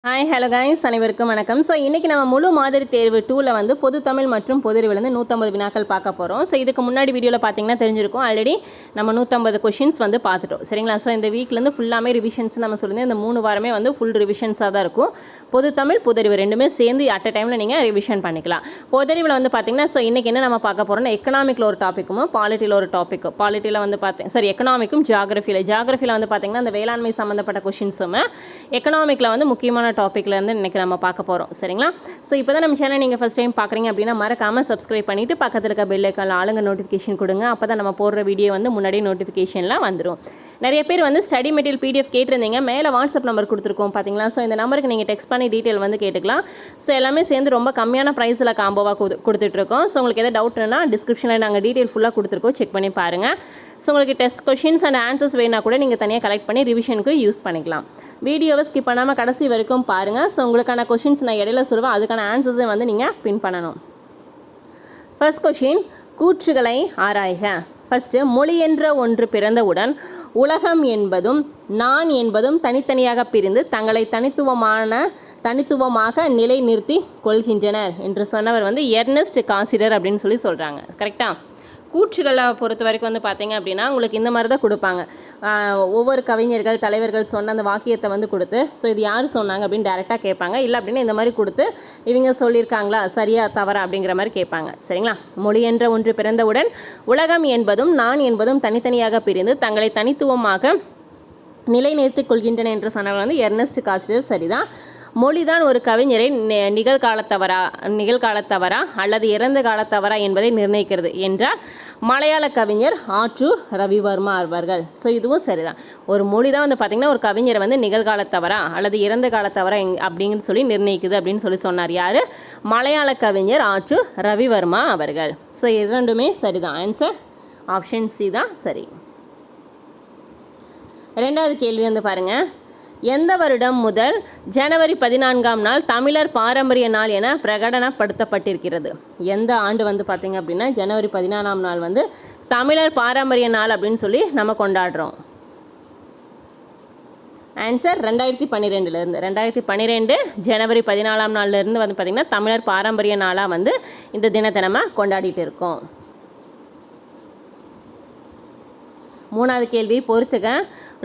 Hi hello guys, அனைவருக்கும் வணக்கம். So இன்றைக்கி நம்ம முழு மாதிரி தேர்வு 2ல் வந்து பொது தமிழ் மற்றும் பொது அறிவிலேருந்து 150 வினாக்கள் பார்க்க போகிறோம். ஸோ இதுக்கு முன்னாடி வீடியோவில் பார்த்தீங்கன்னா தெரிஞ்சிருக்கும், ஆல்ரெடி நம்ம 150 கொஷின்ஸ் வந்து பார்த்துட்டோம். சரிங்களா? ஸோ இந்த வீக்லேருந்து ஃபுல்லாமே ரிவிஷன்ஸ் நம்ம சொல்லியிருந்தோம். இந்த 3 வாரமே வந்து ஃபுல் ரிவிஷன்ஸாக தான் இருக்கும். பொது தமிழ் பொது அறிவு ரெண்டுமே சேர்ந்து அட் அ டைமில் நீங்கள் ரிவிஷன் பண்ணிக்கலாம். பொது அறிவில் வந்து பார்த்தீங்கன்னா ஸோ இன்றைக்கி என்ன நம்ம பார்க்க போகிறோம்னா எக்கனாமிக்கில் ஒரு டாப்பிக்கும் பாலிட்டியில் ஒரு டாப்பிக்கும். பாலிட்டியில் வந்து எக்கனாமிக்கும் ஜியாகிரஃபியில் வந்து பார்த்தீங்கன்னா அந்த வேளாண்மை சம்மந்தப்பட்ட கொஷின்ஸும், எக்கனாமிக்கில் வந்து முக்கியமான டாப்பிக்ல இருந்து இன்னைக்கு நம்ம பார்க்க போகிறோம். சரிங்களா? ஸோ இப்போ தான் நம்ம சேனல் நீங்கள் ஃபஸ்ட் டைம் பார்க்குறீங்க அப்படின்னா மறக்காமல் சப்ஸ்கிரைப் பண்ணிவிட்டு பக்கத்தில் இருக்க பெல் ஐக்கானில் ஆளுங்க நோட்டிஃபிகேஷன் கொடுங்க. அப்போ தான் நம்ம போடுற வீடியோ வந்து முன்னாடியே நோட்டிஃபிகேஷன்லாம் வந்துடும். நிறைய பேர் வந்து ஸ்டடி மெட்டீரியல் பிடிஎஃப் கேட்டிருந்தீங்க. மேலே வாட்ஸ்அப் நம்பர் கொடுத்துருக்கோம் பார்த்தீங்களா? ஸோ இந்த நம்பருக்கு நீங்கள் டெக்ஸ்ட் பண்ணி டீட்டெயில் வந்து கேட்டுக்கலாம். ஸோ எல்லாமே சேர்ந்து ரொம்ப கம்மியான ப்ரைஸில் காம்போவாக கொடுத்துட்ருக்கோம். ஸோ உங்களுக்கு எதாவது டவுட்னா டிஸ்கிரிப்ஷனில் நாங்கள் டீட்டெயில் ஃபுல்லாக கொடுத்துருக்கோம், செக் பண்ணி பாருங்கள். ஸோ உங்களுக்கு டெஸ்ட் கொஷின்ஸ் அண்ட் ஆன்சர்ஸ் வேணால் கூட நீங்கள் தனியாக கலெக்ட் பண்ணி ரிவிஷனுக்கு யூஸ் பண்ணிக்கலாம். வீடியோவை ஸ்கிப் பண்ணாமல் கடைசி வரைக்கும் பாருங்கள். ஸோ உங்களுக்கான கொஷின்ஸ் நான் இடையில சொல்லுவேன், அதுக்கான ஆன்சர்ஸை வந்து நீங்கள் பின் பண்ணணும். ஃபர்ஸ்ட் கொஷின், கூற்றுகளை ஆராய்க. ஃபஸ்ட்டு, மொழி என்ற ஒன்று பிறந்தவுடன் உலகம் என்பதும் நான் என்பதும் தனித்தனியாக பிரிந்து தங்களை தனித்துவமாக நிலை நிறுத்தி கொள்கின்றனர் என்று சொன்னவர் வந்து எர்னஸ்ட் காசிடர் அப்படின்னு சொல்கிறாங்க. கரெக்டாக? கூற்றுகளை பொறுத்த வரைக்கும் வந்து பார்த்தீங்க அப்படின்னா உங்களுக்கு இந்த மாதிரி தான் கொடுப்பாங்க. ஒவ்வொரு கவிஞர்கள் தலைவர்கள் சொன்ன அந்த வாக்கியத்தை வந்து கொடுத்து ஸோ இது யார் சொன்னாங்க அப்படின்னு டேரெக்டாக கேட்பாங்க. இல்லை அப்படின்னா இந்த மாதிரி கொடுத்து இவங்க சொல்லியிருக்காங்களா சரியா தவறா அப்படிங்கிற மாதிரி கேட்பாங்க. சரிங்களா? மொழி என்ற ஒன்று பிறந்தவுடன் உலகம் என்பதும் நான் என்பதும் தனித்தனியாக பிரிந்து தங்களை தனித்துவமாக நிலைநிறுத்திக் கொள்கின்றன என்று சொன்னவர் வந்து எர்னஸ்ட் காசிடர். சரிதான். மொழிதான் ஒரு கவிஞரை நிகழ்காலத்தவரா அல்லது இறந்த காலத்தவரா என்பதை நிர்ணயிக்கிறது என்றார் மலையாள கவிஞர் ஆற்றூர் ரவிவர்மா அவர்கள். ஸோ இதுவும் சரிதான். ஒரு மொழி தான் வந்து பார்த்திங்கன்னா ஒரு கவிஞரை வந்து நிகழ்காலத்தவரா அல்லது இறந்த காலத்தவரா அப்படின்னு சொல்லி நிர்ணயிக்குது அப்படின்னு சொன்னார். யார்? மலையாள கவிஞர் ஆற்றூர் ரவிவர்மா அவர்கள். ஸோ இரண்டுமே சரிதான். ஆன்சர் ஆப்ஷன் சி தான் சரி. ரெண்டாவது கேள்வி வந்து பாருங்கள், எந்த வருடம் முதல் ஜனவரி 14ஆம் நாள் தமிழர் பாரம்பரிய நாள் என பிரகடனப்படுத்தப்பட்டிருக்கிறது? எந்த ஆண்டு வந்து பார்த்திங்க அப்படின்னா ஜனவரி 14ஆம் நாள் வந்து தமிழர் பாரம்பரிய நாள் அப்படின்னு சொல்லி நம்ம கொண்டாடுறோம்? ஆன்சர் 2012 2012 ஜனவரி 14ஆம் நாள்லேருந்து வந்து பார்த்திங்கன்னா தமிழர் பாரம்பரிய நாளாக வந்து இந்த தினத்தை நம்ம கொண்டாடிட்டு இருக்கோம். மூணாவது கேள்வி பொறுத்துக.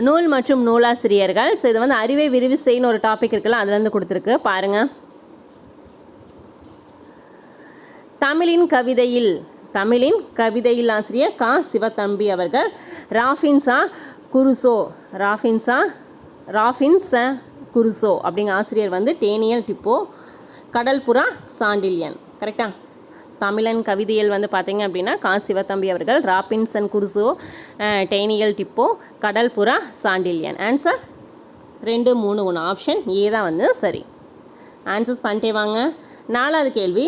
நூல் மற்றும் நூலாசிரியர்கள். ஸோ இது வந்து அறிவை விரிவு செய்யணும் ஒரு டாபிக் இருக்குல்ல, அதுலேருந்து கொடுத்துருக்கு பாருங்கள். தமிழின் கவிதையில் ஆசிரியர் கா சிவத்தம்பி அவர்கள். ராபின்சன் குருசோ அப்படிங்கிற ஆசிரியர் வந்து டேனியல் டிப்போ. கடல்புறா சாண்டில்யன். கரெக்டா? தமிழன் கவிதையில் வந்து பார்த்தீங்க அப்படின்னா கா சிவத்தம்பி அவர்கள், Robinson Crusoe, Daniel Defoe, Kadalpura Sandilyan. Answer 2, 3, 1 option A தான் வந்து சரி. ஆன்சர்ஸ் பண்ணிட்டே வாங்க. நாலாவது கேள்வி,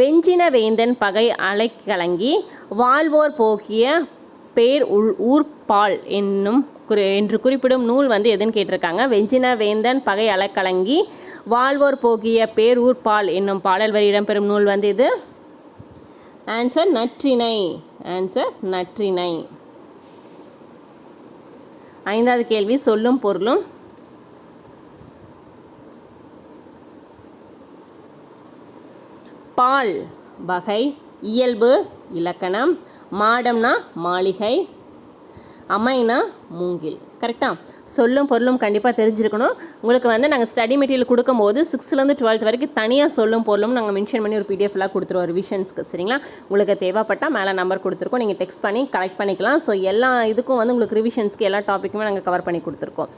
வெஞ்சின வேந்தன் பகை அலைக்கலங்கி வாழ்வோர் போகிய பேர் ஊர்பால் என்று குறிப்பிடும் நூல் வந்து எதுன்னு கேட்டிருக்காங்க. வெஞ்சின வேந்தன் பகை அலைக்கலங்கி வாழ்வோர் போகிய பேர் ஊர்பால் என்னும் பாடல் வரி இடம்பெறும் நூல் வந்து இது? ஆன்சர் நற்றிணை. ஐந்தாவது கேள்வி, சொல்லும் பொருளும். பால் வகை, இயல்பு இலக்கணம், மாடம்னா மாளிகை, அமைனா மூங்கில். கரெக்டாக? சொல்லும் பொருளும் கண்டிப்பாக தெரிஞ்சிருக்கணும். உங்களுக்கு வந்து நாங்கள் ஸ்டடி மெட்டீரியல் கொடுக்கும்போது 6லேருந்து 12th வரைக்கும் தனியாக சொல்லும் பொருளும் நாங்கள் மென்ஷன் பண்ணி ஒரு பிடிஎஃப்லாம் கொடுத்துருவோம் ரிவிஷன்ஸ்க்கு. சரிங்களா? உங்களுக்கு தேவைப்பட்டால் மேலே நம்பர் கொடுத்துருக்கோம், நீங்கள் டெக்ஸ்ட் பண்ணி கலெக்ட் பண்ணிக்கலாம். ஸோ எல்லா இதுக்கும் வந்து உங்களுக்கு ரிவிஷன்ஸ்க்கு எல்லா டாப்பிக்குமே நாங்கள் கவர் பண்ணி கொடுத்துருக்கோம்.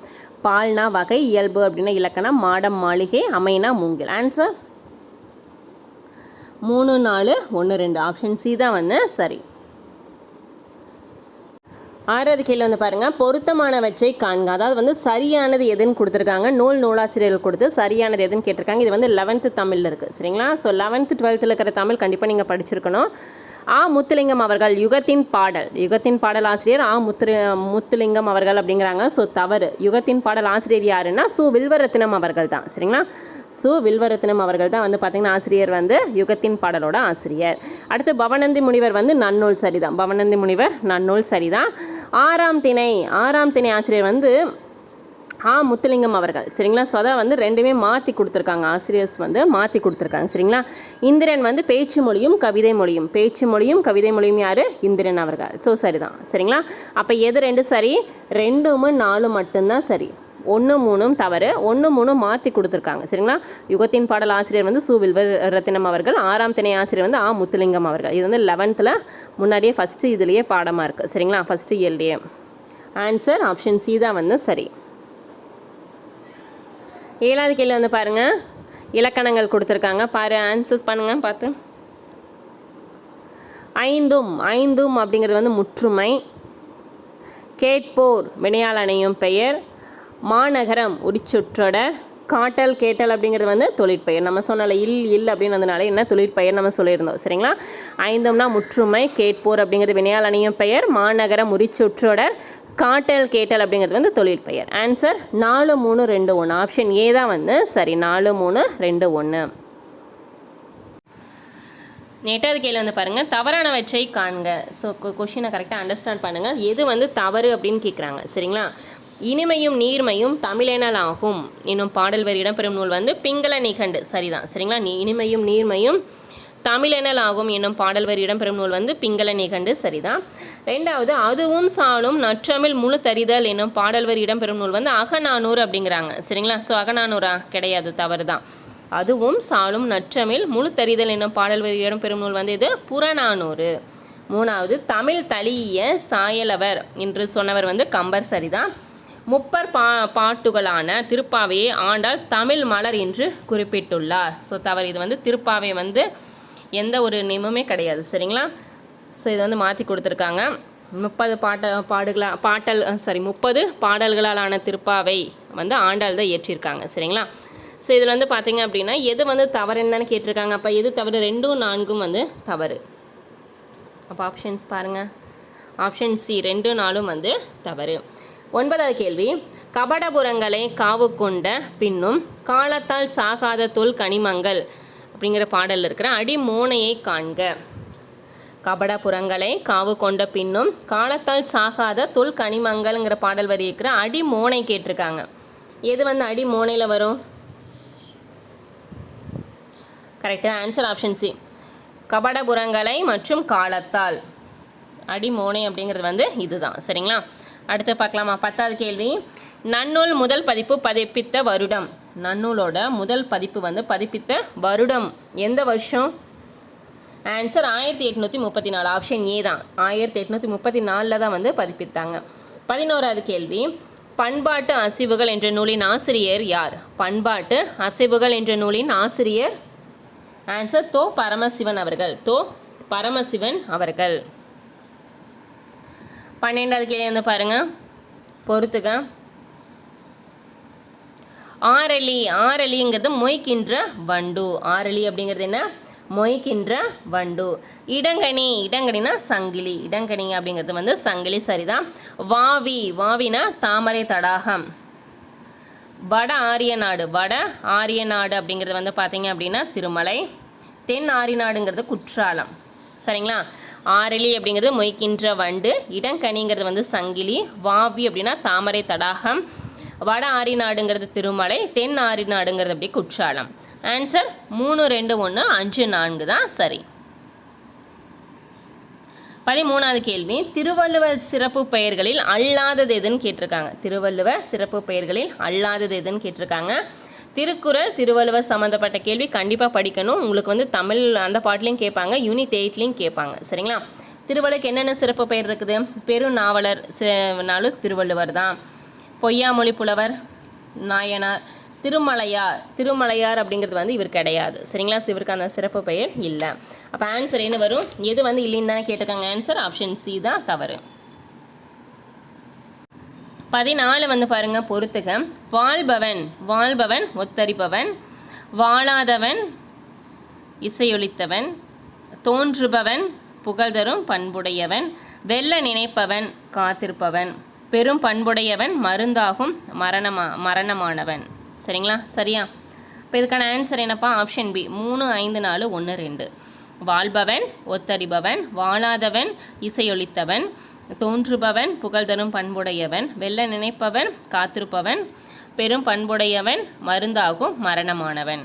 பால்னா வகை, இயல்பு அப்படின்னா இலக்கணம், மாடம் மாளிகை, அமைனா மூங்கில். ஆன்சர் 3, 4, 1, 2 ஆப்ஷன் சி தான் வந்து சரி. ஆறாவது கேள்வி வந்து பாருங்கள், பொருத்தமானவற்றை காண்க. அதாவது வந்து சரியானது எதுன்னு கொடுத்துருக்காங்க. நூலாசிரியர்கள் கொடுத்து சரியானது எதுன்னு கேட்டிருக்காங்க. இது வந்து 11th தமிழில் இருக்குது. சரிங்களா? ஸோ 11th 12th இருக்கிற தமிழ் கண்டிப்பாக நீங்கள் படிச்சிருக்கணும். முத்துலிங்கம் அவர்கள் யுகத்தின் பாடல் ஆசிரியர் முத்துலிங்கம் அவர்கள் அப்படிங்கிறாங்க. ஸோ தவறு. யுகத்தின் பாடல் ஆசிரியர் யாருன்னா வில்வரத்தினம் அவர்கள் தான். சரிங்களா? வில்வரத்தினம் அவர்கள் தான் வந்து பார்த்திங்கன்னா ஆசிரியர் வந்து யுகத்தின் பாடலோட ஆசிரியர். அடுத்து பவனந்தி முனிவர் வந்து நன்னூல் சரிதான். ஆறாம் திணை ஆசிரியர் வந்து முத்துலிங்கம் அவர்கள். சரிங்களா? ஸோ அதான் வந்து ரெண்டுமே மாற்றி கொடுத்துருக்காங்க, ஆசிரியர்ஸ் வந்து மாற்றி கொடுத்துருக்காங்க. சரிங்களா? இந்திரன் வந்து பேச்சு மொழியும் கவிதை மொழியும், பேச்சு மொழியும் கவிதை மொழியும் யார்? இந்திரன் அவர்கள். ஸோ சரிதான். சரிங்களா? அப்போ எது 2 சரி? 2 4 மட்டும்தான் சரி. 1 3 தவறு. 1 3 மாற்றி கொடுத்துருக்காங்க. சரிங்களா? யுகத்தின் பாடல் ஆசிரியர் வந்து சு வில்வரத்தினம் அவர்கள். 6ஆம் திணை ஆசிரியர் வந்து முத்துலிங்கம் அவர்கள். இது வந்து 11th முன்னாடியே ஃபஸ்ட்டு இதுலேயே பாடமாக இருக்குது. சரிங்களா? ஃபஸ்ட்டு இயர்லேயே. ஆன்சர் ஆப்ஷன் சி தான் வந்து சரி. 7வது கேள்வி வந்து பாருங்கள், இலக்கணங்கள் கொடுத்துருக்காங்க. பாரு, ஆன்சர்ஸ் பண்ணுங்கள் பார்த்து. ஐந்தும் அப்படிங்கிறது வந்து முற்றுமை. கேட்போர் வினையால் அணையும் பெயர். மாநகரம் உரிச்சொற்றொடர். காட்டல் கேட்டல் அப்படிங்கிறது வந்து தொழிற்பெயர். நம்ம சொன்னால இல் அப்படின்னு வந்தனால என்ன தொழிற்பெயர் நம்ம சொல்லியிருந்தோம். சரிங்களா? 5ம்னா முற்றுமை, கேட்போர் அப்படிங்கிறது வினையால் அணையும் பெயர், மாநகரம் உரிச்சொற்றொடர், காட்டல் கேட்டல் அப்படிங்கிறது வந்து தொழிற்பெயர். ஆன்சர் 4 3 2 1. ஆப்ஷன் ஏ தான் வந்து சரி. 4 3 2 1. 8வது கேள்வி வந்து பாருங்கள், தவறானவற்றை காண்க. ஸோ கொஷினை கரெக்டாக அண்டர்ஸ்டாண்ட் பண்ணுங்கள். எது வந்து தவறு அப்படின்னு கேட்குறாங்க. சரிங்களா? இனிமையும் நீர்மையும் தமிழெனல் ஆகும் என்னும் பாடல் வரி இடம்பெறும் நூல் வந்து பிங்கள நிகண்டு. சரிதான். சரிங்களா? இனிமையும் நீர்மையும் தமிழெனல் ஆகும் என்னும் பாடல் வரி இடம்பெறும் நூல் வந்து பிங்கள நிகண்டு. சரிதான். 2வது, அதுவும் சாலும் நற்றமிழ் முழு தரிதல் என்னும் பாடல் வரி இடம்பெறும் நூல் வந்து அகநானூறு அப்படிங்கிறாங்க. சரிங்களா? ஸோ அகநானூறா? கிடையாது, தவறு தான். அதுவும் சாலும் நற்றமிழ் முழு தரிதல் என்னும் பாடல் வரி இடம்பெறும் நூல் வந்து இது புறநானூறு. 3வது, தமிழ் தளிய சாயலவர் என்று சொன்னவர் வந்து கம்பர். சரிதான். முப்பர் பாட்டுகளான திருப்பாவையை ஆண்டாள் தமிழ் மலர் என்று குறிப்பிட்டுள்ளார். ஸோ தவறு. இது வந்து திருப்பாவை வந்து எந்த ஒரு நியமுமே கிடையாது. சரிங்களா? ஸோ இதை வந்து மாற்றி கொடுத்துருக்காங்க. 30 பாடல்களாலான திருப்பாவை வந்து ஆண்டாள் தான் இயற்றியிருக்காங்க. சரிங்களா? ஸோ இதில் வந்து பார்த்தீங்க அப்படின்னா எது வந்து தவறுன்னு தானே கேட்டிருக்காங்க. அப்போ எது தவறு? 2 4 வந்து தவறு. அப்போ ஆப்ஷன்ஸ் பாருங்கள். ஆப்ஷன் சி 2 4 வந்து தவறு. 9வது கேள்வி, கபடபுரங்களை காவு கொண்ட பின்னும் காலத்தால் சாகாத தொல் கனிமங்கள் அப்படிங்கிற பாடலில் இருக்கிற அடிமோனையை காண்க. கபடபுரங்களை காவு கொண்ட பின்னும் காலத்தால் சாகாத தொல் கனிமங்கள்ங்கிற பாடல் வரி இருக்கிற அடிமோனை கேட்டிருக்காங்க. எது வந்து அடிமோனையில் வரும்? கரெக்டாக. Answer option C. கபடபுரங்களை மற்றும் காலத்தால். அடிமோனை அப்படிங்கிறது வந்து இதுதான். சரிங்களா? அடுத்து பார்க்கலாமா? 10வது கேள்வி, நன்னூல் முதல் பதிப்பு பதிப்பித்த வருடம். நன்னூலோட முதல் பதிப்பு வந்து பதிப்பித்த வருடம் எந்த வருஷம்? ஆன்சர் 1834. ஆப்ஷன் ஏ தான். 1834 தான் வந்து பதிப்பித்தாங்க. 11வது கேள்வி, பண்பாட்டு அசைவுகள் என்ற நூலின் ஆசிரியர் யார்? பண்பாட்டு அசைவுகள் என்ற நூலின் ஆசிரியர் ஆன்சர் தோ பரமசிவன் அவர்கள். தோ பரமசிவன் அவர்கள். 12வது கேள்வி வந்து பாருங்க, பொறுத்துக்க. ஆரலிங்கிறது மொய்க்கின்ற வண்டு. ஆரலி அப்படிங்கிறது என்ன? மொய்க்கின்ற வண்டு. இடங்கணினா சங்கிலி. இடங்கணி அப்படிங்கிறது வந்து சங்கிலி. சரிதான். வாவினா தாமரை தடாகம். வட ஆரிய நாடு அப்படிங்கிறது வந்து பார்த்தீங்க அப்படின்னா திருமலை. தென் ஆரிய நாடுங்கிறது குற்றாலம். சரிங்களா? ஆரலி அப்படிங்கிறது மொய்க்கின்ற வண்டு. இடங்கணிங்கிறது வந்து சங்கிலி. வாவி அப்படின்னா தாமரை தடாகம். வட ஆரி நாடுங்கிறது திருமலை. தென் ஆரி நாடுங்கிறது அப்படி குற்றாலம். ஆன்சர் 3 2 1 5 4 தான் சரி. 13வது கேள்வி, திருவள்ளுவர் சிறப்பு பெயர்களில் அல்லாதது எதுன்னு கேட்டிருக்காங்க. திருவள்ளுவர் சிறப்பு பெயர்களில் அல்லாதது எதுன்னு கேட்டிருக்காங்க. திருக்குறள், திருவள்ளுவர் சம்மந்தப்பட்ட கேள்வி கண்டிப்பாக படிக்கணும். உங்களுக்கு வந்து தமிழ் அந்த பாட்டிலையும் கேட்பாங்க, யூனிட் 8லையும் கேட்பாங்க. சரிங்களா? திருவள்ளுவருக்கு என்னென்ன சிறப்பு பெயர் இருக்குது? பெருநாவலர் நாளும் திருவள்ளுவர் தான். பொய்யாமொழி புலவர் நாயனார். திருமலையார் அப்படிங்கிறது வந்து இவர் கிடையாது. சரிங்களா? இவருக்கு அந்த சிறப்பு பெயர் இல்லை. அப்போ ஆன்சர் என்ன வரும்? எது வந்து இல்லைன்னு தானே கேட்டிருக்காங்க. ஆன்சர் ஆப்ஷன் சி தான் தவறு. 14 வந்து பாருங்க, பொறுத்துக. வாழ்பவன் ஒத்தரிப்பவன். வாழாதவன் இசையொலித்தவன். தோன்றுபவன் புகழ்தரும் பண்புடையவன். வெல்ல நினைப்பவன் காத்திருப்பவன். பெரும் பண்புடையவன் மருந்தாகும் மரணமானவன். சரிங்களா? சரியா? இப்போ இதுக்கான ஆன்சர் என்னப்பா? Option B 3 5 4 1 2. வாழ்பவன் ஒத்தறிபவன். வாழாதவன் இசையொலித்தவன். தோன்றுபவன் புகழ்தரும் பண்புடையவன். வெல்ல நினைப்பவன் காத்திருப்பவன். பெரும் பண்புடையவன் மருந்தாகும் மரணமானவன்.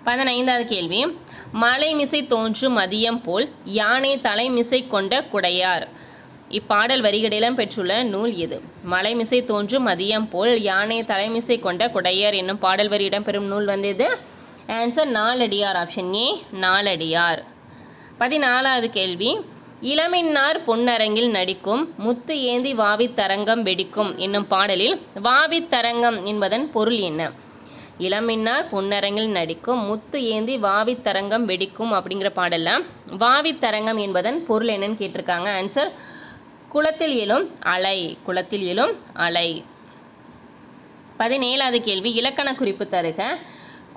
15வது கேள்வி, மலைமிசை தோன்றும் மதியம் போல் யானை தலைமிசை கொண்ட குடையார். இப்பாடல் வரிகளிடம் பெற்றுள்ள நூல் எது? மலைமிசை தோன்றும் மதியம் போல் யானை தலைமிசை கொண்ட குடையார் என்னும் பாடல் வரி இடம்பெறும் நூல் வந்தது. Answer Naladiyar. Option A Naladiyar. 14வது கேள்வி, இளமின்னார் பொன்னரங்கில் நடிக்கும் முத்து ஏந்தி வாவித்தரங்கம் வெடிக்கும் என்னும் பாடலில் வாவித்தரங்கம் என்பதன் பொருள் என்ன? இளமின்னார் பொன்னரங்கில் நடிக்கும் முத்து ஏந்தி வாவித்தரங்கம் வெடிக்கும் அப்படிங்கிற பாடலில் வாவித்தரங்கம் என்பதன் பொருள் என்னன்னு கேட்டிருக்காங்க. ஆன்சர் குளத்தில் எழும் அலை. குளத்தில் எழும் அலை. 17வது கேள்வி, இலக்கண குறிப்பு தருக.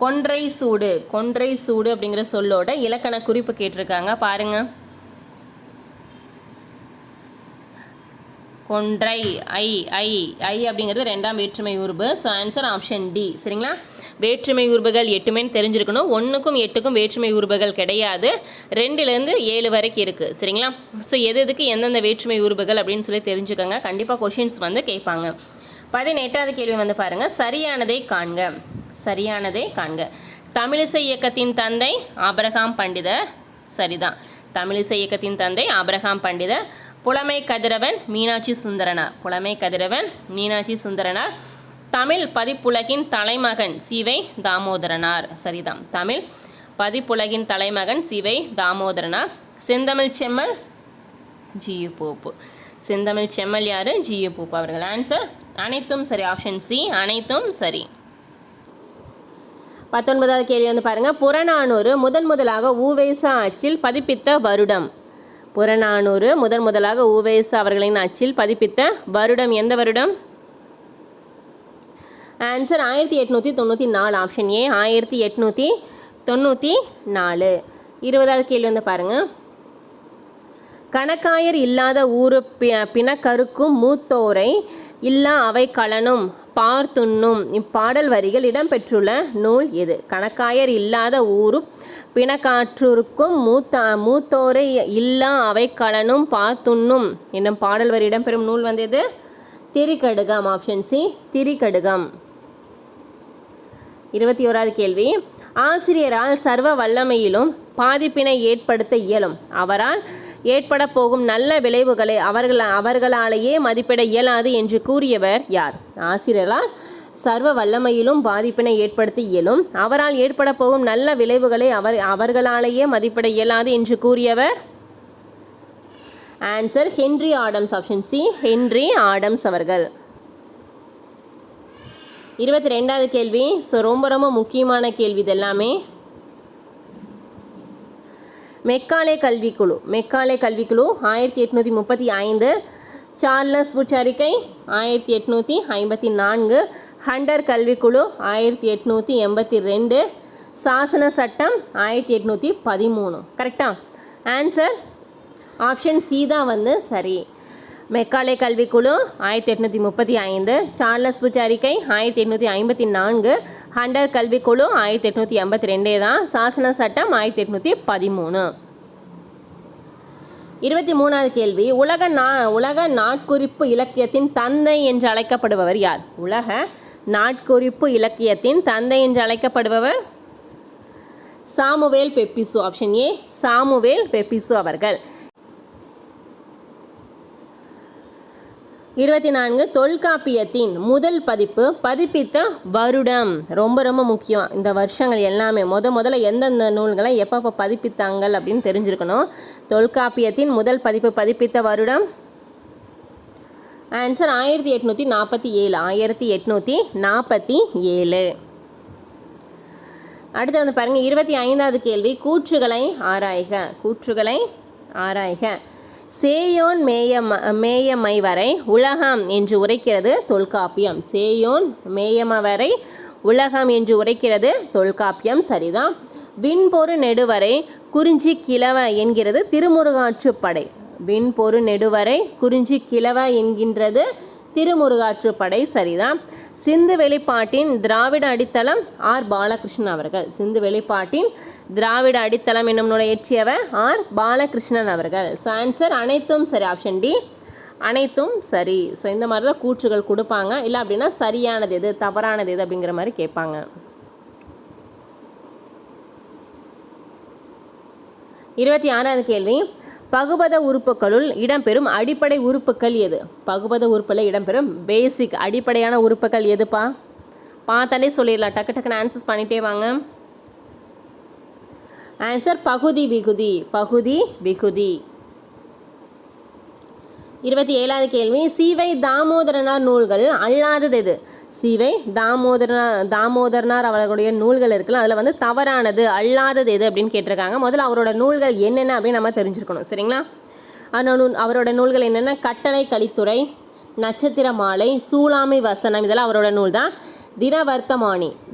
கொன்றை சூடு. கொன்றை சூடு அப்படிங்கிற சொல்லோட இலக்கண குறிப்பு கேட்டிருக்காங்க. பாருங்க. கொன்றை ஐ ஐ ஐ அப்படிங்கிறது 2ஆம் வேற்றுமை உருபு. So answer option D. சரிங்களா? வேற்றுமை உருபுகள் 8மே தெரிஞ்சிருக்கணும். 1க்கும் 8க்கும் வேற்றுமை உருபுகள் கிடையாது. 2லேருந்து 7 வரைக்கும் இருக்குது. சரிங்களா? ஸோ எதுக்கு எந்தெந்த வேற்றுமை உருபுகள் அப்படின்னு சொல்லி தெரிஞ்சுக்கோங்க. கண்டிப்பாக கொஷின்ஸ் வந்து கேட்பாங்க. 18வது கேள்வி வந்து பாருங்கள். சரியானதை காண்க. சரியானதை காண்க. தமிழிசை இயக்கத்தின் தந்தை ஆபிரகாம் பண்டிதர். சரிதான். தமிழிசை இயக்கத்தின் தந்தை ஆபிரகாம் பண்டிதர். புலமை கதிரவன் மீனாட்சி சுந்தரனார். புலமை கதிரவன் மீனாட்சி சுந்தரனார். தமிழ் பதிப்புலகின் தலைமகன் சிவை தாமோதரனார். சரிதான். தமிழ் பதிப்புலகின் தலைமகன் சிவை தாமோதரனார். செந்தமிழ் செம்மல் ஜியு போப்பு. செந்தமிழ் செம்மல் யாரு? ஜியு போப்பு அவர்கள். ஆன்சர் அனைத்தும் சரி. ஆப்ஷன் சி அனைத்தும் சரி. 19வது கேள்வி வந்து பாருங்க. புறநானூறு முதலாக உவேசா அச்சில் பதிப்பித்த வருடம். புறநானூறு முதலாக உவேசா அவர்களின் அச்சில் பதிப்பித்த வருடம் எந்த வருடம்? ஆன்சர் 1894. Option A 1894. 20வது கேள்வி வந்து பாருங்க. கணக்காயர் இல்லாத ஊரு பிணக்கருக்கும் மூத்தோரை இல்லா அவை களனும் பார்த்துண்ணும் இப்பாடல் வரிகள் இடம்பெற்றுள்ள நூல் எது? கணக்காயர் இல்லாத ஊரும் பிணக்காற்றூருக்கும் மூத்தோரை இல்லா அவை களனும் பார்த்துண்ணும் என்னும் பாடல் வரி இடம்பெறும் நூல் வந்து எது? திரிகடுகம். Option C Thirikadugam. 21வது கேள்வி. ஆசிரியரால் சர்வ வல்லமையிலும் பாதிப்பினை ஏற்படுத்த இயலும். அவரால் ஏற்பட போகும் நல்ல விளைவுகளை அவர்களாலேயே மதிப்பிட இயலாது என்று கூறியவர் யார்? ஆசிரியரால் சர்வ வல்லமையிலும் பாதிப்பினை ஏற்படுத்த இயலும். அவரால் ஏற்பட போகும் நல்ல விளைவுகளை அவர்களாலேயே மதிப்பிட இயலாது என்று கூறியவர்? Answer Henry Adams. Option C Henry Adams அவர்கள். 22வது கேள்வி. ஸோ ரொம்ப முக்கியமான கேள்வி இது எல்லாமே. மெக்காலே கல்விக்குழு. மெக்காலே கல்விக்குழு 1835. சார்லஸ் வுட் அறிக்கை 1854. ஹண்டர் கல்விக்குழு 1882. சாசன சட்டம் 1813. கரெக்டா? ஆன்சர் ஆப்ஷன் சி தான் வந்து சரி. மெக்காலே கல்விக்குழு 1835. சார்லஸ் வுட் அறிக்கை 1854. ஹண்டர் கல்விக்குழு 1882 தான். சாசன சட்டம் 1813. 23வது கேள்வி. உலக நாட்குறிப்பு இலக்கியத்தின் தந்தை என்று அழைக்கப்படுபவர் யார்? உலக நாட்குறிப்பு இலக்கியத்தின் தந்தை என்று அழைக்கப்படுபவர் Samuel Pepys. Option A Samuel Pepys அவர்கள். 24 தொல்காப்பியத்தின் முதல் பதிப்பு பதிப்பித்த வருடம். ரொம்ப முக்கியம். இந்த வருஷங்கள் எல்லாமே முதல்ல எந்தெந்த நூல்களை எப்போ பதிப்பித்தாங்க அப்படின்னு தெரிஞ்சிருக்கணும். தொல்காப்பியத்தின் முதல் பதிப்பு பதிப்பித்த வருடம் ஆன்சர் 1847. 1847. அடுத்து வந்து பாருங்க. 25வது கேள்வி. கூற்றுகளை ஆராய்க. கூற்றுகளை ஆராய்க. சேயோன் மேயமை வரை உலகம் என்று உரைக்கிறது தொல்காப்பியம். சேயோன் மேயம வரை உலகம் என்று உரைக்கிறது தொல்காப்பியம். சரிதான். விண்பொரு நெடுவரை குறிஞ்சி கிழவ என்கிறது திருமுருகாற்றுப்படை. விண்பொரு நெடுவரை குறிஞ்சி கிழவ என்கின்றது திருமுருகாற்றுப்படை. சரிதான். சிந்து வெளிப்பாட்டின் திராவிட அடித்தளம் ஆர் பாலகிருஷ்ணன் அவர்கள். சிந்து வெளிப்பாட்டின் திராவிட அடித்தளம் என்னும் நூலை இயற்றியவர் ஆர் பாலகிருஷ்ணன் அவர்கள். ஸோ ஆன்சர் அனைத்தும் சரி. ஆப்ஷன் டி அனைத்தும் சரி. ஸோ இந்த மாதிரி தான் கூற்றுகள் கொடுப்பாங்க. இல்லை அப்படின்னா சரியானது எது தவறானது எது அப்படிங்கிற மாதிரி கேட்பாங்க. 26வது கேள்வி, பகுபத உறுப்புகளுள் இடம்பெறும் அடிப்படை உறுப்புகள் எது? பகுபத உறுப்பில் இடம்பெறும் பேசிக் அடிப்படையான உறுப்புகள் எதுப்பா? பார்த்தாலே சொல்லிடலாம், டக்கு டக்குன்னு ஆன்சர்ஸ் பண்ணிகிட்டே வாங்க. ஆன்சர் பகுதி விகுதி. பகுதி விகுதி. 27வது கேள்வி, சீவை தாமோதரனார் நூல்கள் அல்லாதது எது? சீவை தாமோதரனார் அவர்களுடைய நூல்கள் இருக்குல்ல, அதில் வந்து தவறானது அல்லாதது எது அப்படின்னு கேட்டிருக்காங்க. முதல்ல அவரோட நூல்கள் என்னென்ன அப்படின்னு நம்ம தெரிஞ்சுருக்கணும், சரிங்களா? அவரோட நூல்கள் என்னென்ன? கட்டளை கலித்துறை, நட்சத்திர மாலை, சூளாமை வசனம், இதெல்லாம் அவரோட நூல் தான்.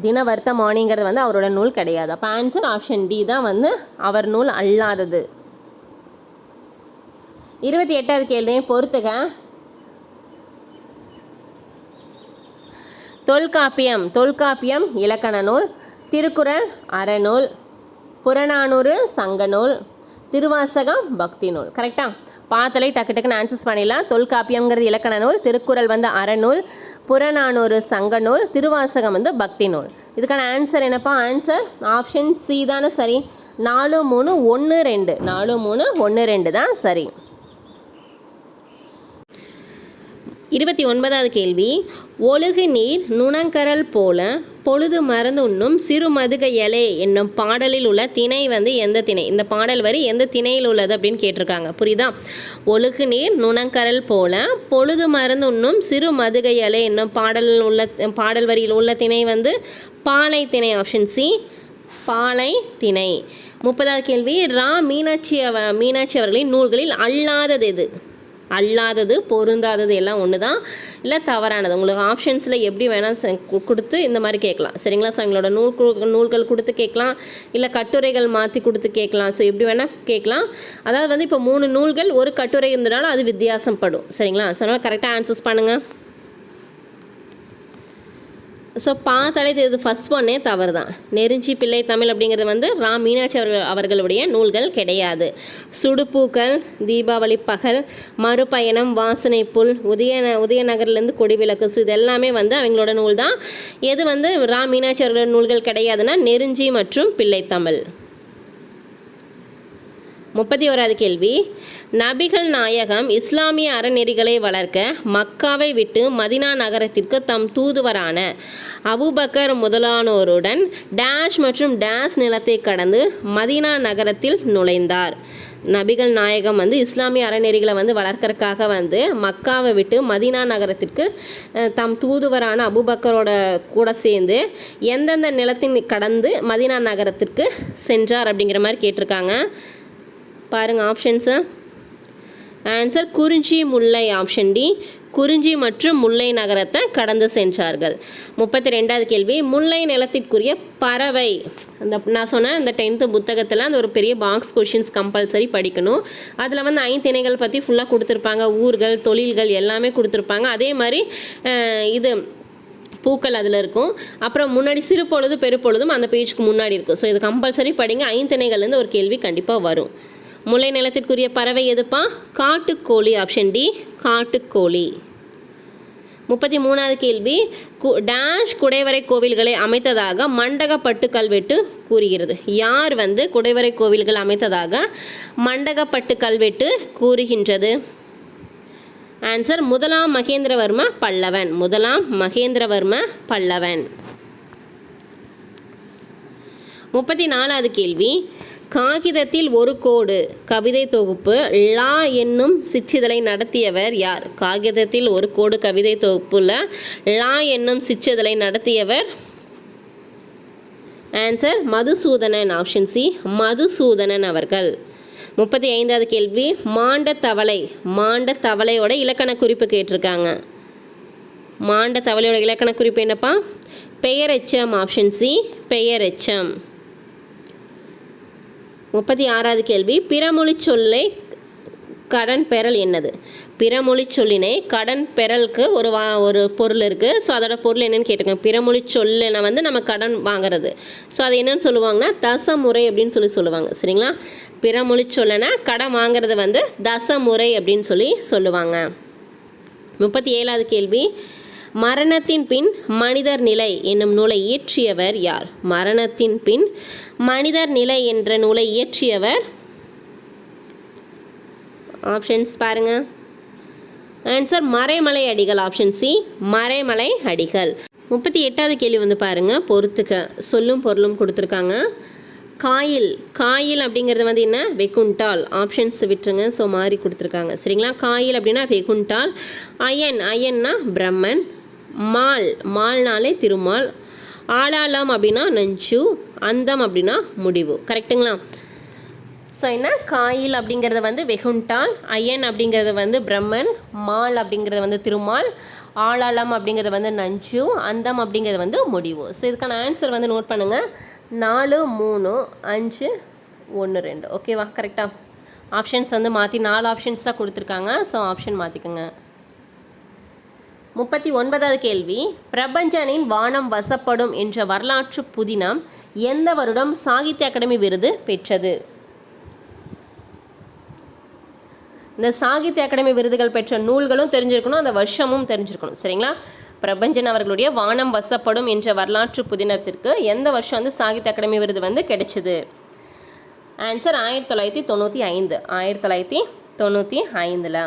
தினவர்த்தமானிங்கிறது வந்து அவரோட நூல் கிடையாது. அப்போ ஆன்சர் ஆப்ஷன் டி தான் வந்து அவர் நூல் அல்லாதது. 28வது கேள்வியை பொறுத்துக. தொல்காப்பியம் இலக்கண நூல், திருக்குறள் அறநூல், புறநானூறு சங்க நூல், திருவாசகம் பக்தி நூல். கரெக்டா? பார்த்தாலே டக்கு டக்குன்னு ஆன்சர்ஸ் பண்ணிடலாம். தொல்காப்பியம்ங்கிறது இலக்கண நூல், திருக்குறள் வந்து அறநூல், புறநானூறு சங்க நூல், திருவாசகம் வந்து பக்தி நூல். இதுக்கான ஆன்சர் என்னப்பா? ஆன்சர் ஆப்ஷன் சி தானே சரி. 4 3 1 2 4 3 1 2 தான் சரி. 29வது கேள்வி, ஒழுகு நீர் நுணங்கரல் போல பொழுது மறந்து உண்ணும் சிறு மதுக இலை என்னும் பாடலில் உள்ள திணை வந்து எந்த திணை? இந்த பாடல் வரி எந்த திணையில் உள்ளது அப்படின்னு கேட்டிருக்காங்க. புரியுதா? ஒழுகு நீர் நுணங்கரல் போல பொழுது மறந்து உண்ணும் சிறு மதுக இலை என்னும் பாடல் வரியில் உள்ள திணை வந்து பாலை திணை. ஆப்ஷன் சி பாலை திணை. 30வது கேள்வி, மீனாட்சி அவர்களின் நூல்களில் அல்லாதது எது? அல்லாதது பொருந்தாதது எல்லாம் ஒன்று தான், இல்லை தவறானது. உங்களுக்கு ஆப்ஷன்ஸில் எப்படி வேணால் கொடுத்து இந்த மாதிரி கேட்கலாம், சரிங்களா? ஸோ எங்களோட நூல்கள் கொடுத்து கேட்கலாம், இல்லை கட்டுரைகள் மாற்றி கொடுத்து கேட்கலாம். ஸோ எப்படி வேணால் கேட்கலாம். அதாவது வந்து இப்போ 3 நூல்கள் ஒரு கட்டுரை இருந்தனால அது வித்தியாசப்படும், சரிங்களா? ஸோ அதனால் கரெக்டாக ஆன்சர்ஸ் பண்ணுங்கள். ஸோ பார்த்தாலே இது ஃபஸ்ட் ஒன்னே தவறு தான். நெருஞ்சி பிள்ளை தமிழ் அப்படிங்கிறது வந்து மீனாட்சி அவர்களுடைய நூல்கள் கிடையாது. சுடுப்பூக்கள், தீபாவளி பகல், மறுபயணம், வாசனை புல், உதயநகர்லேருந்து கொடிவிளக்கு, ஸோ இது எல்லாமே வந்து அவங்களோட நூல் தான். எது வந்து மீனாட்சி அவர்களோட நூல்கள் கிடையாதுன்னா நெருஞ்சி மற்றும் பிள்ளை தமிழ். 31வது கேள்வி, நபிகள் நாயகம் இஸ்லாமிய அறநெறிகளை வளர்க்க மக்காவை விட்டு மதினா நகரத்திற்கு தம் தூதுவரான அபூபக்கர் முதலானோருடன் டேஷ் மற்றும் டேஷ் நிலத்தை கடந்து மதினா நகரத்தில் நுழைந்தார். நபிகள் நாயகம் வந்து இஸ்லாமிய அறநெறிகளை வந்து வளர்க்கறதுக்காக வந்து மக்காவை விட்டு மதினா நகரத்திற்கு தம் தூதுவரான அபூபக்கரோட கூட சேர்ந்து எந்தெந்த நிலத்தின் கடந்து மதினா நகரத்திற்கு சென்றார் அப்படிங்கிற மாதிரி கேட்டிருக்காங்க. பாருங்கள் ஆப்ஷன்ஸு. ஆன்சர் குறிஞ்சி முல்லை. ஆப்ஷன் டி குறிஞ்சி மற்றும் முல்லை நகரத்தை கடந்து சென்றார்கள். 32வது கேள்வி, முல்லை நிலத்திற்குரிய பறவை. நான் சொன்னேன் அந்த 10th புத்தகத்தில் அந்த ஒரு பெரிய பாக்ஸ் கொஷின்ஸ் கம்பல்சரி படிக்கணும். அதில் வந்து 5 திணைகள் பற்றி ஃபுல்லாக கொடுத்துருப்பாங்க, ஊர்கள் தொழில்கள் எல்லாமே கொடுத்துருப்பாங்க. அதே மாதிரி இது பூக்கள் அதில் இருக்கும். அப்புறம் முன்னாடி சிறு பொழுது பெருப்பொழுதும் அந்த பேஜுக்கு முன்னாடி இருக்கும். ஸோ இது கம்பல்சரி படிங்க. 5 திணைகள்லேருந்து ஒரு கேள்வி கண்டிப்பாக வரும். முல்லை நிலத்திற்குரிய பறவை எதுப்பா? காட்டுக்கோழி. Option D காட்டுக்கோழி. 33வது கேள்வி, டேஷ் குடைவரை கோவில்களை அமைத்ததாக மண்டகப்பட்டு கல்வெட்டு கூறுகிறது. யார் வந்து குடைவரை கோவில்கள் அமைத்ததாக மண்டகப்பட்டு கல்வெட்டு கூறுகின்றது? ஆன்சர் முதலாம் மகேந்திரவர்ம பல்லவன். முதலாம் மகேந்திரவர்ம பல்லவன். 34வது கேள்வி, காகிதத்தில் ஒரு கோடு கவிதை தொகுப்பு லா என்னும் சிற்றிதழை நடத்தியவர் யார்? காகிதத்தில் ஒரு கோடு கவிதை தொகுப்புல லா என்னும் சிற்றிதழை நடத்தியவர்? Answer Madhusudhanan. Option C Madhusudhanan அவர்கள். 35வது கேள்வி, மாண்ட தவளையோட இலக்கண குறிப்பு கேட்டிருக்காங்க. மாண்ட தவளையோட இலக்கண குறிப்பு என்னப்பா? பெயரெச்சம். Option C பெயரெச்சம். 36வது கேள்வி, பிறமொழி சொல்லை கடன் பெறல் என்னது? பிறமொழி சொல்லினை கடன் பெறலுக்கு ஒரு பொருள் இருக்குது. ஸோ அதோட பொருள் என்னென்னு கேட்டிருக்கேன். பிறமொழி சொல்லினை வந்து நம்ம கடன் வாங்குறது. ஸோ அது என்னென்னு சொல்லுவாங்கன்னா தசமுறை அப்படின்னு சொல்லுவாங்க, சரிங்களா? பிறமொழி சொல்லினா கடன் வாங்குறது வந்து தசமுறை அப்படின்னு சொல்லுவாங்க. 37வது கேள்வி, மரணத்தின் பின் மனிதர் நிலை என்னும் நூலை இயற்றியவர் யார்? மரணத்தின் பின் மனிதர் நிலை என்ற நூலை இயற்றியவர், ஆப்ஷன்ஸ் பாருங்க. Answer Maraimalai Adigal, option C Maraimalai Adigal. 38வது கேள்வி வந்து பாருங்க, பொறுத்துக்க. சொல்லும் பொருளும் கொடுத்துருக்காங்க. காயில், காயில் அப்படிங்கிறது வந்து என்ன? வெகுண்டால். ஆப்ஷன்ஸ் விட்டுருங்க, ஸோ மாறி கொடுத்துருக்காங்க. சரிங்களா? காயில் அப்படின்னா வெகுண்டால். அயன், அயன்னா பிரம்மன். மால், மால்னாலே திருமால். ஆளாளம் அப்படின்னா நஞ்சு. அந்தம் அப்படின்னா முடிவு. கரெக்டுங்களா? ஸோ என்ன, காயில் அப்படிங்கிறது வந்து வெகுண்டால், அயன் அப்படிங்கிறது வந்து பிரம்மன், மால் அப்படிங்கிறது வந்து திருமால், ஆளாளம் அப்படிங்கிறது வந்து நஞ்சு, அந்தம் அப்படிங்கிறது வந்து முடிவு. ஸோ இதுக்கான ஆன்சர் வந்து நோட் பண்ணுங்கள். 4, 3, 5, 1, 2. ஓகேவா? கரெக்டாக ஆப்ஷன்ஸ் வந்து மாற்றி 4 ஆப்ஷன்ஸ் தான் கொடுத்துருக்காங்க. ஸோ ஆப்ஷன் மாற்றிக்கோங்க. 39வது கேள்வி, பிரபஞ்சனின் வானம் வசப்படும் என்ற வரலாற்று புதினம் எந்த வருடம் சாகித்ய அகாடமி விருது பெற்றது? இந்த சாகித்ய அகாடமி விருதுகள் பெற்ற நூல்களும் தெரிஞ்சிருக்கணும், அந்த வருஷமும் தெரிஞ்சிருக்கணும். சரிங்களா? பிரபஞ்சன் அவர்களுடைய வானம் வசப்படும் என்ற வரலாற்று புதினத்திற்கு எந்த வருஷம் வந்து சாகித்ய அகாடமி விருது வந்து கிடைச்சிது? ஆன்சர் 1995. 1995.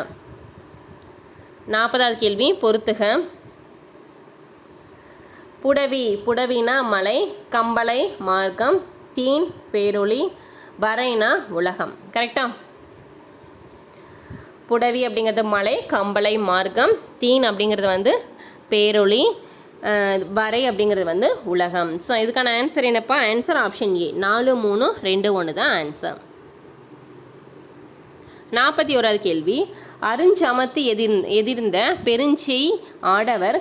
40வது கேள்வி, பொறுத்துக. புடவி, புடவினா மலை, கம்பளை மார்க்கம், தீன் பேரொளி, வரைனா உலகம். கரெக்டா? புடவி அப்படிங்கிறது மலை, கம்பளை மார்க்கம், தீன் அப்படிங்கிறது வந்து பேரொளி, வரை அப்படிங்கிறது வந்து உலகம். ஸோ இதுக்கான ஆன்சர் என்னப்பா? ஆன்சர் ஆப்ஷன் ஏ 4, 3, 2, 1 தான் ஆன்சர். 41வது கேள்வி, அருஞ்சமத்து எதிர்ந்த பெருஞ்செய் ஆடவர்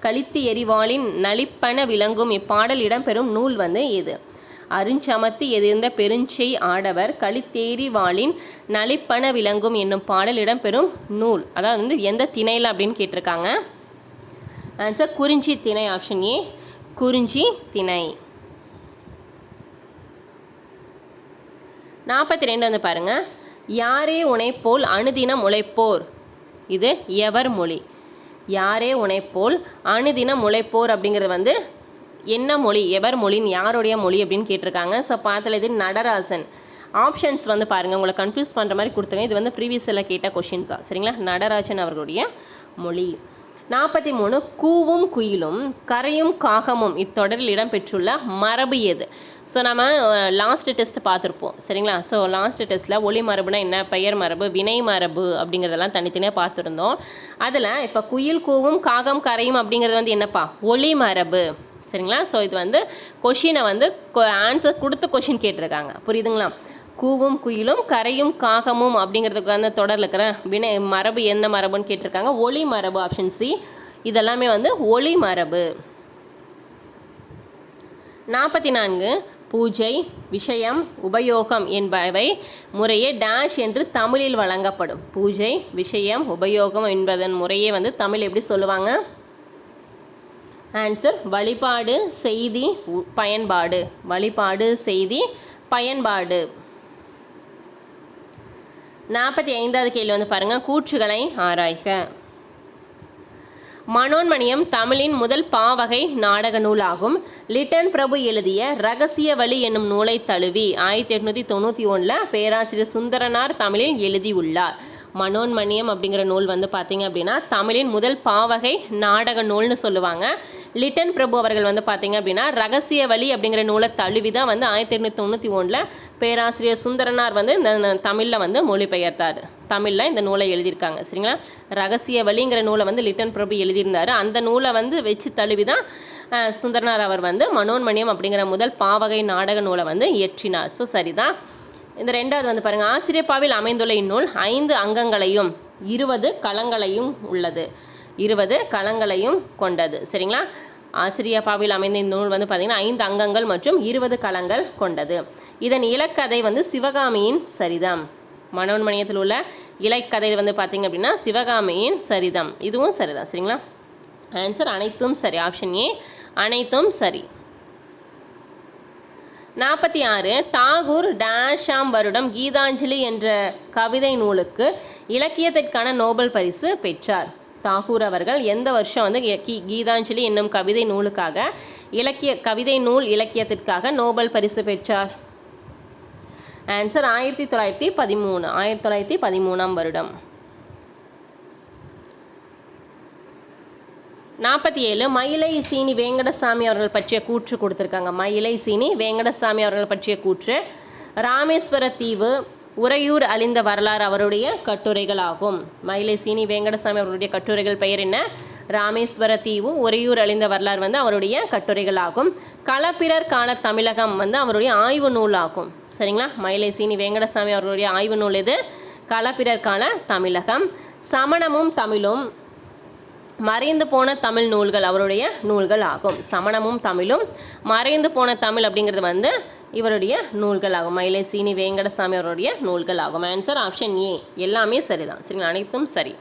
கலித்து எரிவாளின் நலிப்பன விளங்கும் இப்பாடல் இடம்பெறும் நூல் வந்து எது? அருஞ்சமத்து எதிர்ந்த பெருஞ்செய் ஆடவர் கலித்தேரிவாளின் நலிப்பன விளங்கும் என்னும் பாடல் இடம்பெறும் நூல், அதாவது வந்து எந்த திணையில் அப்படின்னு கேட்டிருக்காங்க. ஆன்சர் குறிஞ்சி திணை, ஆப்ஷன் ஏ குறிஞ்சி திணை. 42 வந்து பாருங்க, யாரே உனைப்போல் அணுதினம் உழைப்போர், இது எவர் மொழி? யாரே உனைப்போல் அணுதினம் உழைப்போர் அப்படிங்கிறது வந்து என்ன மொழி? எவர் மொழின்னு யாருடைய மொழி அப்படின்னு கேட்டிருக்காங்க. ஸோ பார்த்தல இது நடராசன். ஆப்ஷன்ஸ் வந்து பாருங்கள், உங்களை கன்ஃபியூஸ் பண்ணுற மாதிரி கொடுத்துருங்க. இது வந்து ப்ரீவியஸில் கேட்ட கொஷின்ஸ் தான். சரிங்களா? நடராஜன் அவர்களுடைய மொழி. 43, கூவும் குயிலும் கரையும் காகமும் இத்தொடரில் இடம்பெற்றுள்ள மரபு எது? ஸோ நம்ம லாஸ்ட் டெஸ்ட் பார்த்துருப்போம். சரிங்களா? ஸோ லாஸ்ட் டெஸ்ட்டில் ஒளி மரபுனா என்ன, பெயர் மரபு, வினை மரபு அப்படிங்கிறதெல்லாம் தனித்தனியாக பார்த்துருந்தோம். அதில் இப்போ குயில் கூவும் காகம் கரையும் அப்படிங்கிறது வந்து என்னப்பா? ஒளி மரபு. சரிங்களா? ஸோ இது வந்து கொஷினை வந்து ஆன்சர் கொடுத்து கொஷின் கேட்டிருக்காங்க. புரியுதுங்களா? கூவும் குயிலும் கரையும் காகமும் அப்படிங்கிறதுக்கு வந்து தொடரில் இருக்கிற வினை மரபு என்ன மரபுன்னு கேட்டிருக்காங்க. ஒளி மரபு, ஆப்ஷன் சி. இதெல்லாமே வந்து ஒளி மரபு. 44, பூஜை, விஷயம், உபயோகம் என்பவை முறையே டேஷ் என்று தமிழில் வழங்கப்படும். பூஜை, விஷயம், உபயோகம் என்பதன் முறையே வந்து தமிழ் எப்படி சொல்லுவாங்க? ஆன்சர் வழிபாடு, செய்தி, பயன்பாடு. வழிபாடு, செய்தி, பயன்பாடு. 45வது கேள்வி வந்து பாருங்கள், கூற்றுகளை ஆராய்க. மனோன்மணியம் தமிழின் முதல் பாவகை நாடக நூலாகும். லிட்டன் பிரபு எழுதிய ரகசிய வழி என்னும் நூலை தழுவி 1891 பேராசிரியர் சுந்தரனார் தமிழில் எழுதியுள்ளார். மனோன்மணியம் அப்படிங்கிற நூல் வந்து பார்த்திங்க அப்படின்னா தமிழின் முதல் பாவகை நாடக நூல்னு சொல்லுவாங்க. லிட்டன் பிரபு அவர்கள் வந்து பார்த்திங்க அப்படின்னா ரகசிய வழி அப்படிங்கிற நூலை தழுவி தான் வந்து 1891 பேராசிரியர் சுந்தரனார் வந்து இந்த தமிழில் வந்து மொழிபெயர்த்தார். தமிழில் இந்த நூலை எழுதியிருக்காங்க. சரிங்களா? ரகசிய வழிங்கிற நூலை வந்து லிட்டன் பிரபு எழுதியிருந்தார். அந்த நூலை வந்து வச்சு தழுவி தான் சுந்தரனார் அவர் வந்து மனோன்மணியம் அப்படிங்கிற முதல் பாவகை நாடக நூலை வந்து இயற்றினார். ஸோ சரிதான். இந்த ரெண்டாவது வந்து பாருங்கள், ஆசிரியப்பாவில் அமைந்துள்ள இந்நூல் 5 அங்கங்களையும் 20 களங்களையும் உள்ளது. 20 களங்களையும் கொண்டது. சரிங்களா? ஆசிரியப்பாவில் அமைந்த இந்த நூல் வந்து பார்த்திங்கன்னா 5 அங்கங்கள் மற்றும் 20 களங்கள் கொண்டது. இதன் இலக்கதை வந்து சிவகாமியின் சரிதம். மனோன்மணியத்தில் உள்ள இலக்கதை வந்து பார்த்திங்க அப்படின்னா சிவகாமியின் சரிதம். இதுவும் சரிதான். சரிங்களா? ஆன்சர் அனைத்தும் சரி. ஆப்ஷன் ஏ அனைத்தும் சரி. 46 தாகூர் டேஷாம் வருடம் கீதாஞ்சலி என்ற கவிதை நூலுக்கு இலக்கியத்திற்கான நோபல் பரிசு பெற்றார். தாகூர் அவர்கள் எந்த வருஷம் வந்து கீதாஞ்சலி என்னும் கவிதை நூலுக்காக கவிதை நூல் இலக்கியத்திற்காக நோபல் பரிசு பெற்றார்? ஆன்சர் 1913. 1913ஆம் வருடம். 47 மயிலை சீனி வேங்கடசாமி அவர்கள் பற்றிய கூற்று கொடுத்துருக்காங்க. மயிலை சீனி வேங்கடசாமி அவர்கள் பற்றிய கூற்று ராமேஸ்வர தீவு உறையூர் அழிந்த வரலாறு அவருடைய கட்டுரைகள் ஆகும். மயிலை சீனி வேங்கடசாமி அவருடைய கட்டுரைகள் பெயர் என்ன? ராமேஸ்வர தீவு உறையூர் அழிந்த வரலாறு வந்து அவருடைய கட்டுரைகள் ஆகும். களப்பிரர் கால தமிழகம் வந்து அவருடைய ஆய்வு நூல் ஆகும். சரிங்களா? மயிலை சீனி வேங்கடசாமி அவருடைய ஆய்வு நூல் இது களப்பிரர் கால தமிழகம். சமணமும் தமிழும் மறைந்து போன தமிழ் நூல்கள் அவருடைய நூல்கள் ஆகும். சமணமும் தமிழும் மறைந்து போன தமிழ் அப்படிங்கிறது வந்து இவருடைய நூல்கள் ஆகும். மயிலை சீனி வேங்கடசாமி அவருடைய நூல்கள் ஆகும். Answer option A. எல்லாமே சரிதான். சரிங்களா? அனைத்தும் சரி.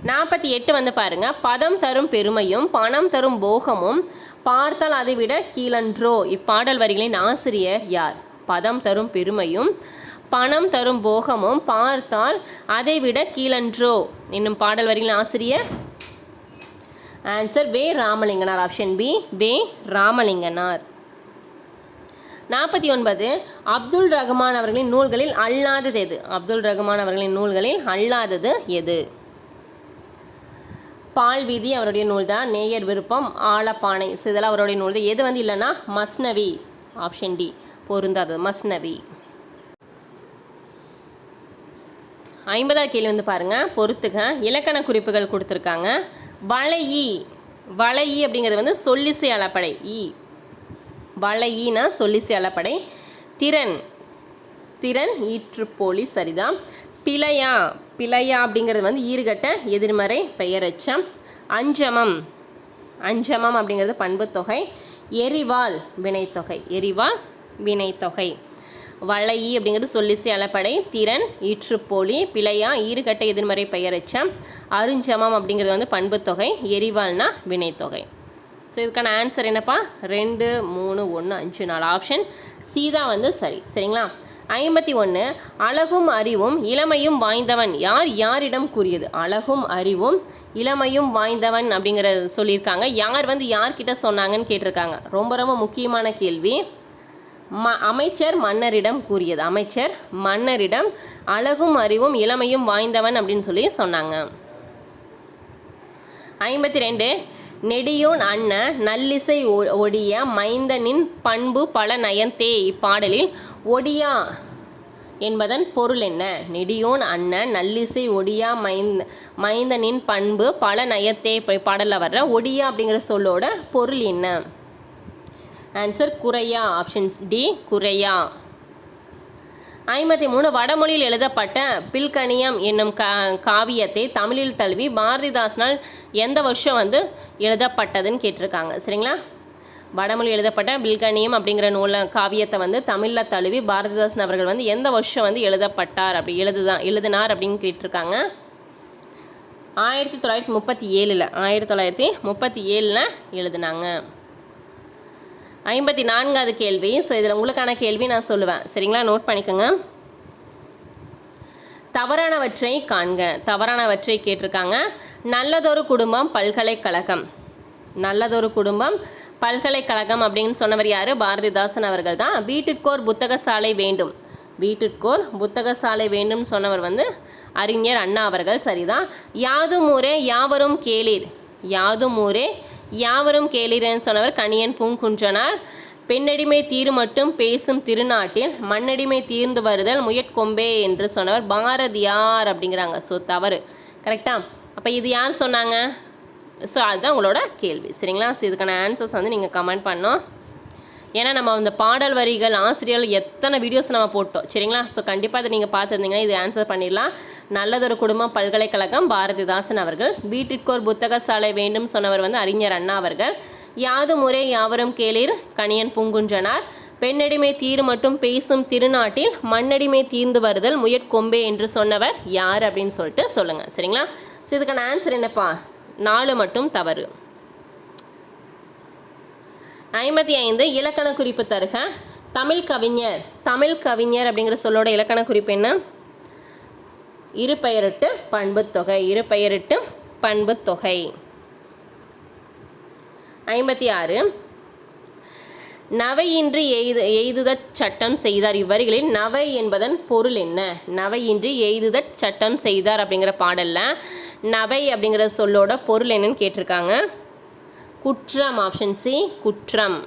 48 வந்து பாருங்க. பதம் தரும் பெருமையும் பணம் தரும் போகமும் பார்த்தால் அதை விட கீழன்றோ. இப்பாடல் வரிகளின் ஆசிரியர் யார்? பதம் தரும் பெருமையும் பணம் தரும் போகமும் பார்த்தால் அதை விட கீழன்றோ என்னும் பாடல் வரிகளின் ஆசிரியர்? ஆன்சர் வே ராமலிங்கனார். ஆப்ஷன் பி வே ராமலிங்கனார். 49 அப்துல் ரஹ்மான் அவர்களின் நூல்களில் அல்லாதது எது? அப்துல் ரஹ்மான் அவர்களின் நூல்களில் அல்லாதது எது? பால் வீதி அவருடைய நூல் தான். நேயர் விருப்பம், ஆலப்பானை, இதெல்லாம் அவருடைய நூல் தான். எது வந்து இல்லைன்னா மஸ்னவி. ஆப்ஷன் டி பொருந்தாது. மஸ்னவி. 50வது கேள்வி வந்து பாருங்க. பொறுத்துக. இலக்கண குறிப்புகள் கொடுத்துருக்காங்க. வளையி. வளையி அப்படிங்கிறது வந்து சொல்லிசை அளப்படை. வளையினா சொல்லிசை அளப்படை. திறன். திறன் ஈற்றுப்போலி. சரிதான். பிழையா. பிழையா அப்படிங்கிறது வந்து ஈறுகட்ட எதிர்மறை பெயரெச்சம். அஞ்சமம். அஞ்சமம் அப்படிங்கிறது பண்புத்தொகை. எரிவாள் வினைத்தொகை. எரிவாள் வினைத்தொகை. வளையி அப்படிங்கிறது சொல்லிசை அளப்படை. திறன் ஈற்றுப்போலி. பிழையா ஈறுகட்ட எதிர்மறை பெயரெச்சம். அருஞ்சமம் அப்படிங்கிறது வந்து பண்புத்தொகை. எரிவாள்னா வினைத்தொகை. ஸோ இதுக்கான ஆன்சர் என்னப்பா? 2, 3, 1, 5, 4. ஆப்ஷன் சி தான் வந்து சரி. சரிங்களா? 51 அழகும் அறிவும் இளமையும் வாய்ந்தவன் யார் யாரிடம் கூறியது? அழகும் அறிவும் இளமையும் வாய்ந்தவன் அப்படிங்கிறத சொல்லியிருக்காங்க. யார் வந்து யார்கிட்ட சொன்னாங்கன்னு கேட்டிருக்காங்க. ரொம்ப ரொம்ப முக்கியமான கேள்வி. அமைச்சர் மன்னரிடம் கூறியது. அமைச்சர் மன்னரிடம் அழகும் அறிவும் இளமையும் வாய்ந்தவன் அப்படின்னு சொல்லி சொன்னாங்க. 52 நெடியோன் அண்ண நல்லிசை ஒடிய மைந்தனின் பண்பு பல நயந்தே. இப்பாடலில் ஒடியா என்பதன் பொருள் என்ன? நெடியோன் அண்ண நல்லிசை ஒடியா மைந்தனின் பண்பு பல நயத்தே. பாடலில் வர்ற ஒடியா அப்படிங்கிற சொல்லோட பொருள் என்ன? ஆன்சர் குறையா. ஆப்ஷன்ஸ் டி குறையா. 53 வடமொழியில் எழுதப்பட்ட பில்கணியம் என்னும் காவியத்தை தமிழில் தழுவி பாரதிதாசனால் எந்த வருஷம் வந்து எழுதப்பட்டதுன்னு கேட்டிருக்காங்க. சரிங்களா? வடமொழி எழுதப்பட்ட பில்கணியம் அப்படிங்கிற காவியத்தை வந்து தமிழில் தழுவி பாரதிதாசன் அவர்கள் வந்து எந்த வருஷம் வந்து எழுதப்பட்டார் அப்படி எழுதினார் அப்படின்னு கேட்டிருக்காங்க. 1937. 1937 எழுதினாங்க. 54வது கேள்வி. ஸோ இதில் உங்களுக்கான கேள்வி நான் சொல்லுவேன். சரிங்களா? நோட் பண்ணிக்கோங்க. தவறானவற்றை காண்க. தவறானவற்றை கேட்டிருக்காங்க. நல்லதொரு குடும்பம் பல்கலைக்கழகம். நல்லதொரு குடும்பம் பல்கலைக்கழகம் அப்படின்னு சொன்னவர் யார்? பாரதிதாசன் அவர்கள் தான். வீட்டிற்கோர் புத்தகசாலை வேண்டும். வீட்டிற்கோர் புத்தகசாலை வேண்டும் சொன்னவர் வந்து அறிஞர் அண்ணா அவர்கள். சரிதான். யாதும் ஊரே யாவரும் கேளீர். யாதும் ஊரே யாவரும் கேளீர்னு சொன்னவர் கணியன் பூங்குன்றனார். பெண்ணடிமை தீரு மட்டும் பேசும் திருநாட்டில் மண்ணடிமை தீர்ந்து வருதல் முயற்கொம்பே என்று சொன்னவர் பாரதியார் அப்படிங்கிறாங்க. ஸோ தவறு. கரெக்டா? அப்போ இது யார் சொன்னாங்க? ஸோ அதுதான் உங்களோட கேள்வி. சரிங்களா? ஸோ இதுக்கான ஆன்சர்ஸ் வந்து நீங்கள் கமெண்ட் பண்ணோம். ஏன்னா நம்ம அந்த பாடல் வரிகள் ஆசிரியர்கள் எத்தனை வீடியோஸ் நம்ம போட்டோம். சரிங்களா? ஸோ கண்டிப்பாக அதை நீங்கள் பார்த்துருந்தீங்கன்னா இது ஆன்சர் பண்ணிடலாம். நல்லதொரு குடும்பம் பல்கலைக்கழகம் பாரதிதாசன் அவர்கள். வீட்டிற்கோர் புத்தகசாலை வேண்டும் சொன்னவர் வந்து அறிஞர் அண்ணா அவர்கள். யாதும் ஊரே யாவரும் கேளீர் கணியன் பூங்குன்றனார். பெண்ணடிமை தீரு மட்டும் பேசும் திருநாட்டில் மண்ணடிமை தீர்ந்து வருதல் முயற்கொம்பே என்று சொன்னவர் யார் அப்படின்னு சொல்லிட்டு சொல்லுங்கள். சரிங்களா? ஸோ இதுக்கான ஆன்சர் என்னப்பா? 4 மட்டும் தவறு. 55 இலக்கண குறிப்பு தருக. தமிழ் கவிஞர். தமிழ் கவிஞர் அப்படிங்கிற சொல்லோட இலக்கண குறிப்பு என்ன? இருபெயரிட்டு பண்புத்தொகை. இருபெயரிட்டு பண்புத்தொகை. 56 நவையின்றி எய்துதற் சட்டம் செய்தார். இவ்வரிகளில் நவை என்பதன் பொருள் என்ன? நவையின்றி எய்துதற் சட்டம் செய்தார் அப்படிங்கிற பாடல்ல நவை அப்படிங்கிற சொல்லோட பொருள் என்னன்னு கேட்டிருக்காங்க. குற்றம். ஆப்ஷன் சி குற்றம்.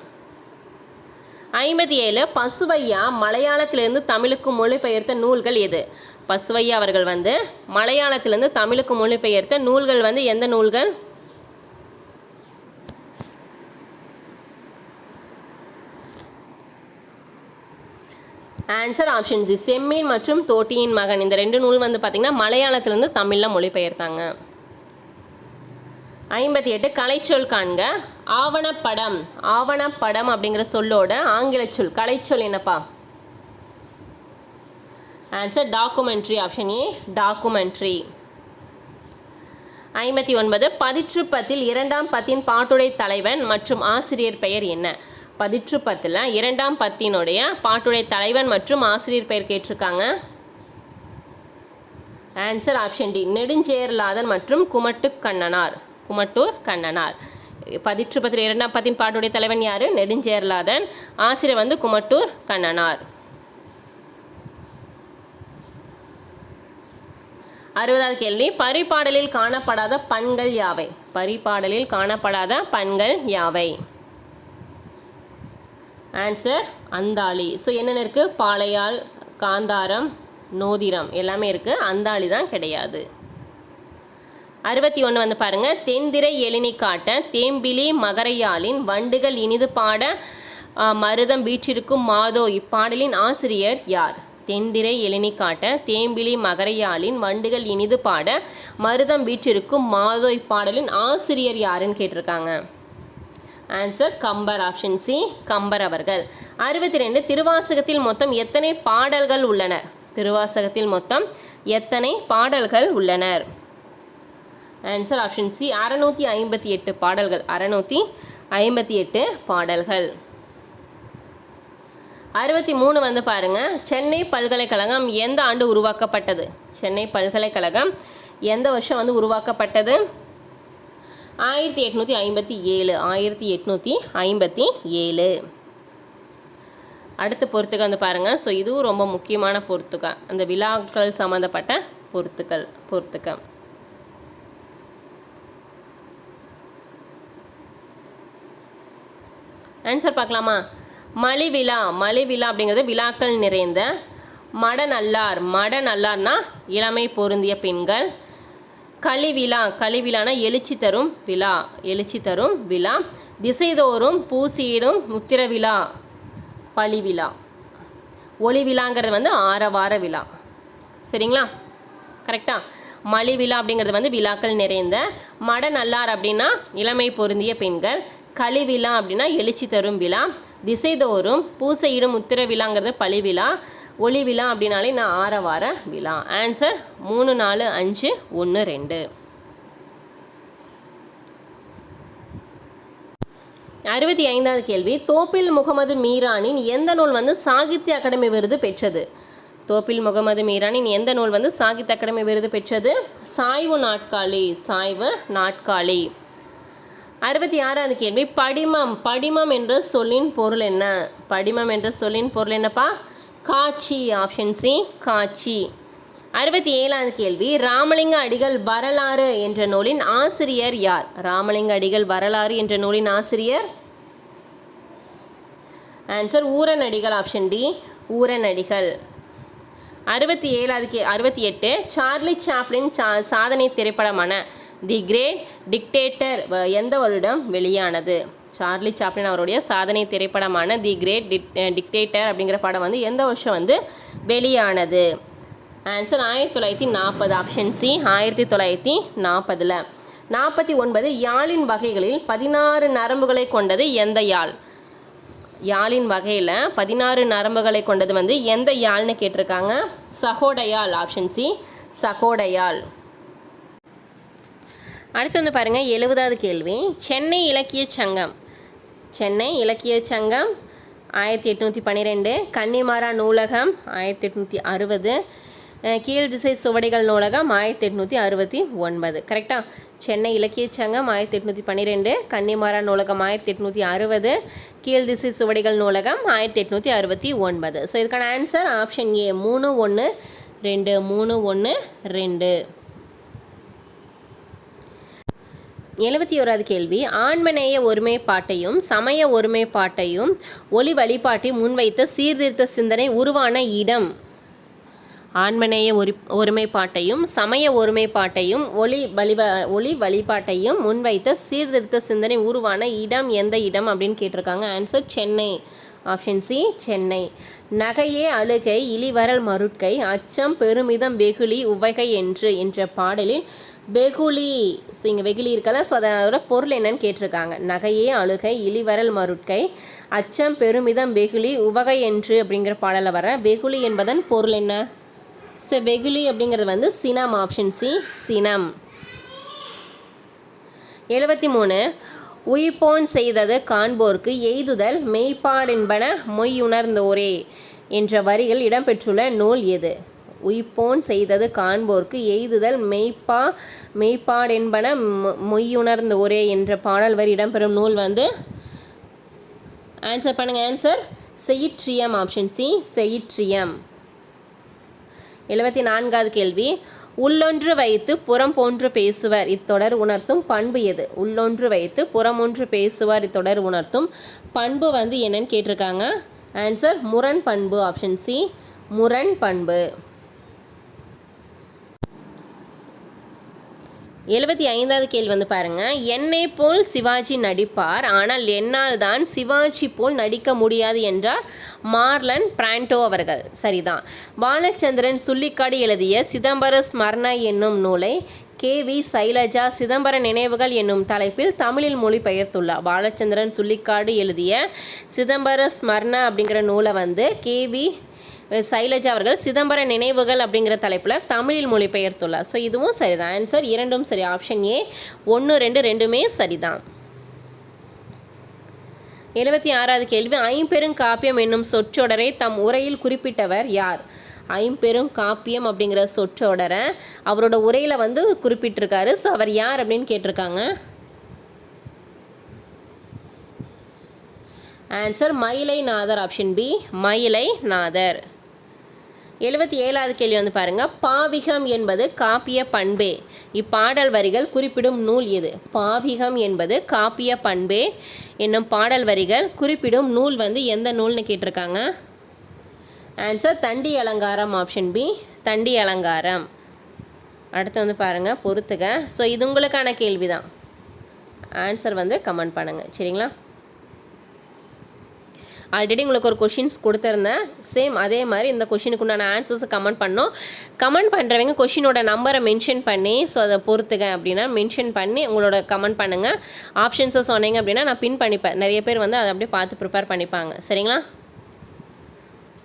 57 பசுவையா மலையாளத்திலிருந்து தமிழுக்கு மொழிபெயர்த்த நூல்கள் எது? பசுவையா அவர்கள் வந்து மலையாளத்திலிருந்து தமிழுக்கு மொழிபெயர்த்த நூல்கள் வந்து எந்த நூல்கள்? ஆன்சர் ஆப்ஷன் சி செம்மீன் மற்றும் தோட்டியின் மகன். இந்த 2 நூல் வந்து பார்த்தீங்கன்னா மலையாளத்திலிருந்து தமிழில் மொழிபெயர்த்தாங்க. 58 கலைச்சொல் காண்க. ஆவணப்படம். ஆவணப்படம் அப்படிங்கிற சொல்லோட ஆங்கில சொல் கலைச்சொல் என்னப்பா? Answer documentary. Option A documentary. 59 பதிற்றுப்பத்தில் 2ஆம் பத்தின் பாட்டுடை தலைவன் மற்றும் ஆசிரியர் பெயர் என்ன? பதிற்றுப்பத்தில் 2ஆம் பத்தினுடைய பாட்டுடை தலைவன் மற்றும் ஆசிரியர் பெயர் கேட்டிருக்காங்க. ஆன்சர் ஆப்ஷன் டி நெடுஞ்சேரலாதன் மற்றும் குமட்டூர் கண்ணனார். பதிற்றுப்பத்தில் 2ஆம் பத்தின் பாட்டுடை தலைவன் யாரு? நெடுஞ்சேரலாதன். ஆசிரியர் வந்து குமட்டூர் கண்ணனார். 60வது கேள்வி பரிபாடலில் காணப்படாத பண்கள் யாவை? பரிபாடலில் காணப்படாத பண்கள் யாவை? ஆன்சர் அந்தாளி. ஸோ என்னென்ன இருக்குது? பாளையால், காந்தாரம், நோதிரம் எல்லாமே இருக்குது. அந்தாளி தான் கிடையாது. 61 வந்து பாருங்க. தென்திரை எழினி காட்ட தேம்பிலி மகரையாளின் வண்டுகள் இனிது பாட மருதம் வீற்றிருக்கும் மாதோ இப்பாடலின் ஆசிரியர் யார்? தென்திரை எழினி காட்ட தேம்பிலி மகரையாளின் வண்டுகள் இனிது பாட மருதம் வீற்றிருக்கும் மாதோ இப்பாடலின் ஆசிரியர் யாருன்னு கேட்டிருக்காங்க. Answer Kambar. Option C Kambar அவர்கள். 62 திருவாசகத்தில் மொத்தம் எத்தனை பாடல்கள் உள்ளனர்? திருவாசகத்தில் மொத்தம் எத்தனை பாடல்கள் உள்ளனர்? ஆன்சர் ஆப்ஷன் சி 658 பாடல்கள். 658 பாடல்கள். 63 வந்து பாருங்க. சென்னை பல்கலைக்கழகம் எந்த ஆண்டு உருவாக்கப்பட்டது? சென்னை பல்கலைக்கழகம் எந்த வருஷம் வந்து உருவாக்கப்பட்டது? 1857. 1857. அடுத்த பொறுத்துக்க வந்து பாருங்க. ஸோ இதுவும் ரொம்ப முக்கியமான பொறுத்துக்க. அந்த விழாக்கள் சம்மந்தப்பட்ட பொறுத்துக்க. ஆன்சர் பார்க்கலாமா? மலிவிழா. மலிவிழா அப்படிங்கிறது விழாக்கள் நிறைந்த. மடநல்லார். மடநல்லார்னா இளமை பொருந்திய பெண்கள். களிவிழா. களிவிழானா எழுச்சி தரும் விழா. எழுச்சி தரும் விழா. திசைதோறும் பூசியிடும் முத்திர விழா பழிவிழா. ஒளி விழாங்கிறது வந்து ஆரவார விழா. சரிங்களா? கரெக்டா? மலிவிழா அப்படிங்கிறது வந்து விழாக்கள் நிறைந்த. மடநல்லார் அப்படின்னா இளமை பொருந்திய பெண்கள். களிவிழா அப்படின்னா எழுச்சி தரும் விழா. திசைதோறும் பூசையிடும் முத்திர விழாங்கிறது பழிவிழா. ஒளி விழா அப்படின்னாலே நான் ஆரவார விழா. ஆன்சர் 3, 4, 5, 1, 2. 65வது கேள்வி தோப்பில் முகமது மீரானின் எந்த நூல் வந்து சாகித்ய அகாடமி விருது பெற்றது? தோப்பில் முகமது மீரானின் எந்த நூல் வந்து சாகித்ய அகாடமி விருது பெற்றது? சாய்வு நாட்காலி. சாய்வு நாட்காலி. 66வது கேள்வி படிமம். படிமம் என்ற சொல்லின் பொருள் என்ன? படிமம் என்ற சொல்லின் பொருள் என்னப்பா? காட்சி. ஆப்ஷன் சி காட்சி. 67வது கேள்வி ராமலிங்க அடிகள் வரலாறு என்ற நூலின் ஆசிரியர் யார்? ராமலிங்க அடிகள் வரலாறு என்ற நூலின் ஆசிரியர்? Answer Ooranadigal. Option D Ooranadigal. 68 Charlie Chaplin சாதனை திரைப்படமான தி கிரேட் டிக்டேட்டர் எந்த வருடம் வெளியானது? சார்லி சாப்ளின் அவருடைய சாதனை திரைப்படமான தி கிரேட் டிக்டேட்டர் அப்படிங்கிற படம் வந்து எந்த வருஷம் வந்து வெளியானது? ஆன்சர் 1940. Option C 1940. 49 யாழின் வகைகளில் 16 நரம்புகளை கொண்டது எந்த யாழ்? யாழின் வகையில் 16 நரம்புகளை கொண்டது வந்து எந்த யாழ்னு கேட்டிருக்காங்க. சகோடையால். ஆப்ஷன் சி சகோடையால். அடுத்து வந்து பாருங்கள் 70வது கேள்வி சென்னை இலக்கிய சங்கம் சென்னை இலக்கிய சங்கம் 1812, கன்னிமாரா நூலகம் 1860, கீழ்திசை சுவடிகள் நூலகம் 1869. கரெக்டாக? சென்னை இலக்கிய சங்கம் 1812, கன்னிமாரா நூலகம் 1860, கீழ்திசை சுவடிகள் நூலகம் 1869. ஸோ இதுக்கான ஆன்சர் ஆப்ஷன் ஏ 312 312. 71வது கேள்வி, ஆன்மநேய ஒருமைப்பாட்டையும் சமய ஒருமைப்பாட்டையும் ஒளி வழிபாட்டையும் முன்வைத்த சீர்திருத்த சிந்தனை உருவான இடம். ஆன்மநேய ஒருமைப்பாட்டையும் சமய ஒருமைப்பாட்டையும் ஒளி வழிபாட்டையும் முன்வைத்த சீர்திருத்த சிந்தனை உருவான இடம் எந்த இடம் அப்படின்னு கேட்டிருக்காங்க. Answer Chennai. Option C Chennai. நகையே அழுகை இளிவரல் மருட்கை அச்சம் பெருமிதம் வெகுளி உவகை என்ற பாடலில் வெகுளி, ஸோ இங்கே வெகுளி இருக்கல, ஸோ அதோட பொருள் என்னன்னு கேட்டிருக்காங்க. நகையே அழுகை இளிவரல் மருட்கை அச்சம் பெருமிதம் வெகுளி உவகை என்று அப்படிங்கிற பாடலில் வர வெகுளி என்பதன் பொருள் என்ன? ஸோ வெகுளி அப்படிங்கிறது வந்து சினம். ஆப்ஷன் சி சினம். 73 உயிர்ப்போன் செய்தது காண்போர்க்கு எய்துதல் மெய்ப்பாடென்பன மொய்யுணர்ந்தோரே என்ற வரிகள் இடம்பெற்றுள்ள நூல் எது? உயிர்ப்போன் செய்தது காண்போர்க்கு எய்துதல் மெய்ப்பாடென்பன மொய்யுணர்ந்தோரே என்ற பாடல் வரி இடம்பெறும் நூல் வந்து ஆன்சர் பண்ணுங்கள். Answer Seyitriyam. Option C Seyitriyam. 74வது கேள்வி, உள்ளொன்று வைத்து புறம் போன்று பேசுவர் இத்தொடர் உணர்த்தும் பண்பு எது? உள்ளொன்று வைத்து புறமொன்று பேசுவார் இத்தொடர் உணர்த்தும் பண்பு வந்து என்னன்னு கேட்டிருக்காங்க. ஆன்சர் முரண் பண்பு. ஆப்ஷன் சி முரண் பண்பு. 75வது கேள்வி வந்து பாருங்கள், என்னை போல் சிவாஜி நடிப்பார் ஆனால் என்னால் தான் சிவாஜி போல் நடிக்க முடியாது என்றார் மார்லன் பிராண்டோ அவர்கள். சரிதான். பாலச்சந்திரன் சுள்ளிக்காடு எழுதிய சிதம்பர ஸ்மரண என்னும் நூலை KV சைலஜா சிதம்பர நினைவுகள் என்னும் தலைப்பில் தமிழில் மொழிபெயர்த்துள்ளார். பாலச்சந்திரன் சுள்ளிக்காடு எழுதிய சிதம்பர ஸ்மரண அப்படிங்கிற நூலை வந்து KV சைலஜா அவர்கள் சிதம்பர நினைவுகள் அப்படிங்கிற தலைப்பில் தமிழில் மொழிபெயர்த்துள்ளார். ஸோ இதுவும் சரிதான். ஆன்சர் இரண்டும் சரி. ஆப்ஷன் ஏ 1 2 ரெண்டுமே சரிதான். 76வது கேள்வி, ஐம்பெருங்காப்பியம் என்னும் சொற்றொடரை தம் உரையில் குறிப்பிட்டவர் யார்? ஐம்பெருங்காப்பியம் அப்படிங்கிற சொற்றொடரை அவரோட உரையில் வந்து குறிப்பிட்டிருக்காரு. ஸோ அவர் யார் அப்படின்னு கேட்டிருக்காங்க. Answer Mayilainathar. Option B Mayilainathar. 77வது கேள்வி வந்து பாருங்கள், பாவிகம் என்பது காப்பிய பண்பே இப்பாடல் வரிகள் குறிப்பிடும் நூல் எது? பாவிகம் என்பது காப்பிய பண்பே என்னும் பாடல் வரிகள் குறிப்பிடும் நூல் வந்து எந்த நூல்னு கேட்டிருக்காங்க. ஆன்சர் தண்டி அலங்காரம். ஆப்ஷன் பி தண்டி அலங்காரம். அடுத்து வந்து பாருங்கள் பொறுத்துக. ஸோ இது உங்களுக்கான கேள்வி தான். ஆன்சர் வந்து கமெண்ட் பண்ணுங்கள். சரிங்களா? ஆல்ரெடி உங்களுக்கு ஒரு கொஷின்ஸ் கொடுத்துருந்தேன். சேம் அதே மாதிரி இந்த கொஷினுக்கு உண்டான ஆன்சர்ஸை கமெண்ட் பண்ணோம். கமெண்ட் பண்ணுறவங்க கொஷினோட நம்பரை மென்ஷன் பண்ணி, ஸோ அதை பொறுத்துங்க அப்படின்னா மென்ஷன் பண்ணி உங்களோட கமெண்ட் பண்ணுங்கள். ஆப்ஷன்ஸை சொன்னீங்க அப்படின்னா நான் பின் பண்ணிப்பேன். நிறைய பேர் வந்து அதை அப்படியே பார்த்து ப்ரிப்பேர் பண்ணிப்பாங்க. சரிங்களா?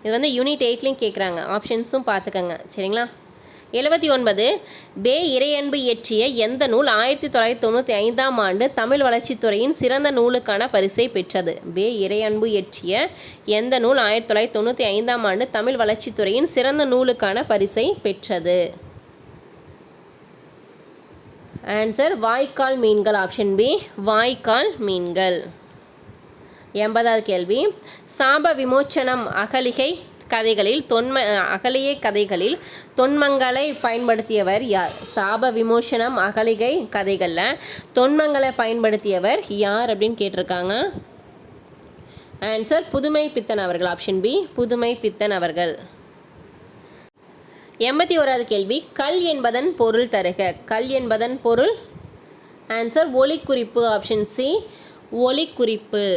இது வந்து யூனிட் 8லையும் கேட்குறாங்க. ஆப்ஷன்ஸும் பார்த்துக்கங்க. சரிங்களா? 79 பே இறையன்பு இயற்றிய எந்த நூல் 1995ஆம் ஆண்டு தமிழ் வளர்ச்சித்துறையின் சிறந்த நூலுக்கான பரிசை பெற்றது? பே இறையன்பு இயற்றிய எந்த நூல் 1995ஆம் ஆண்டு தமிழ் வளர்ச்சித்துறையின் சிறந்த நூலுக்கான பரிசை பெற்றது? ஆன்சர் வாய்க்கால் மீன்கள். ஆப்ஷன் பி வாய்க்கால் மீன்கள். 80வது கேள்வி, சாப விமோச்சனம் அகலிகை கதைகளில் தொன்மங்களை பயன்படுத்தியவர் யார்? சாப விமோசனம் அகலிகை கதைகளில் தொன்மங்களை பயன்படுத்தியவர் யார் அப்படின்னு கேட்டிருக்காங்க. ஆன்சர் புதுமை பித்தன் அவர்கள். ஆப்ஷன் பி புதுமை பித்தன் அவர்கள். 81வது கேள்வி, கல் என்பதன் பொருள் தருக. கல் என்பதன் பொருள். ஆன்சர் ஒலிக்குறிப்பு. ஆப்ஷன் சி ஒலிக்குறிப்பு.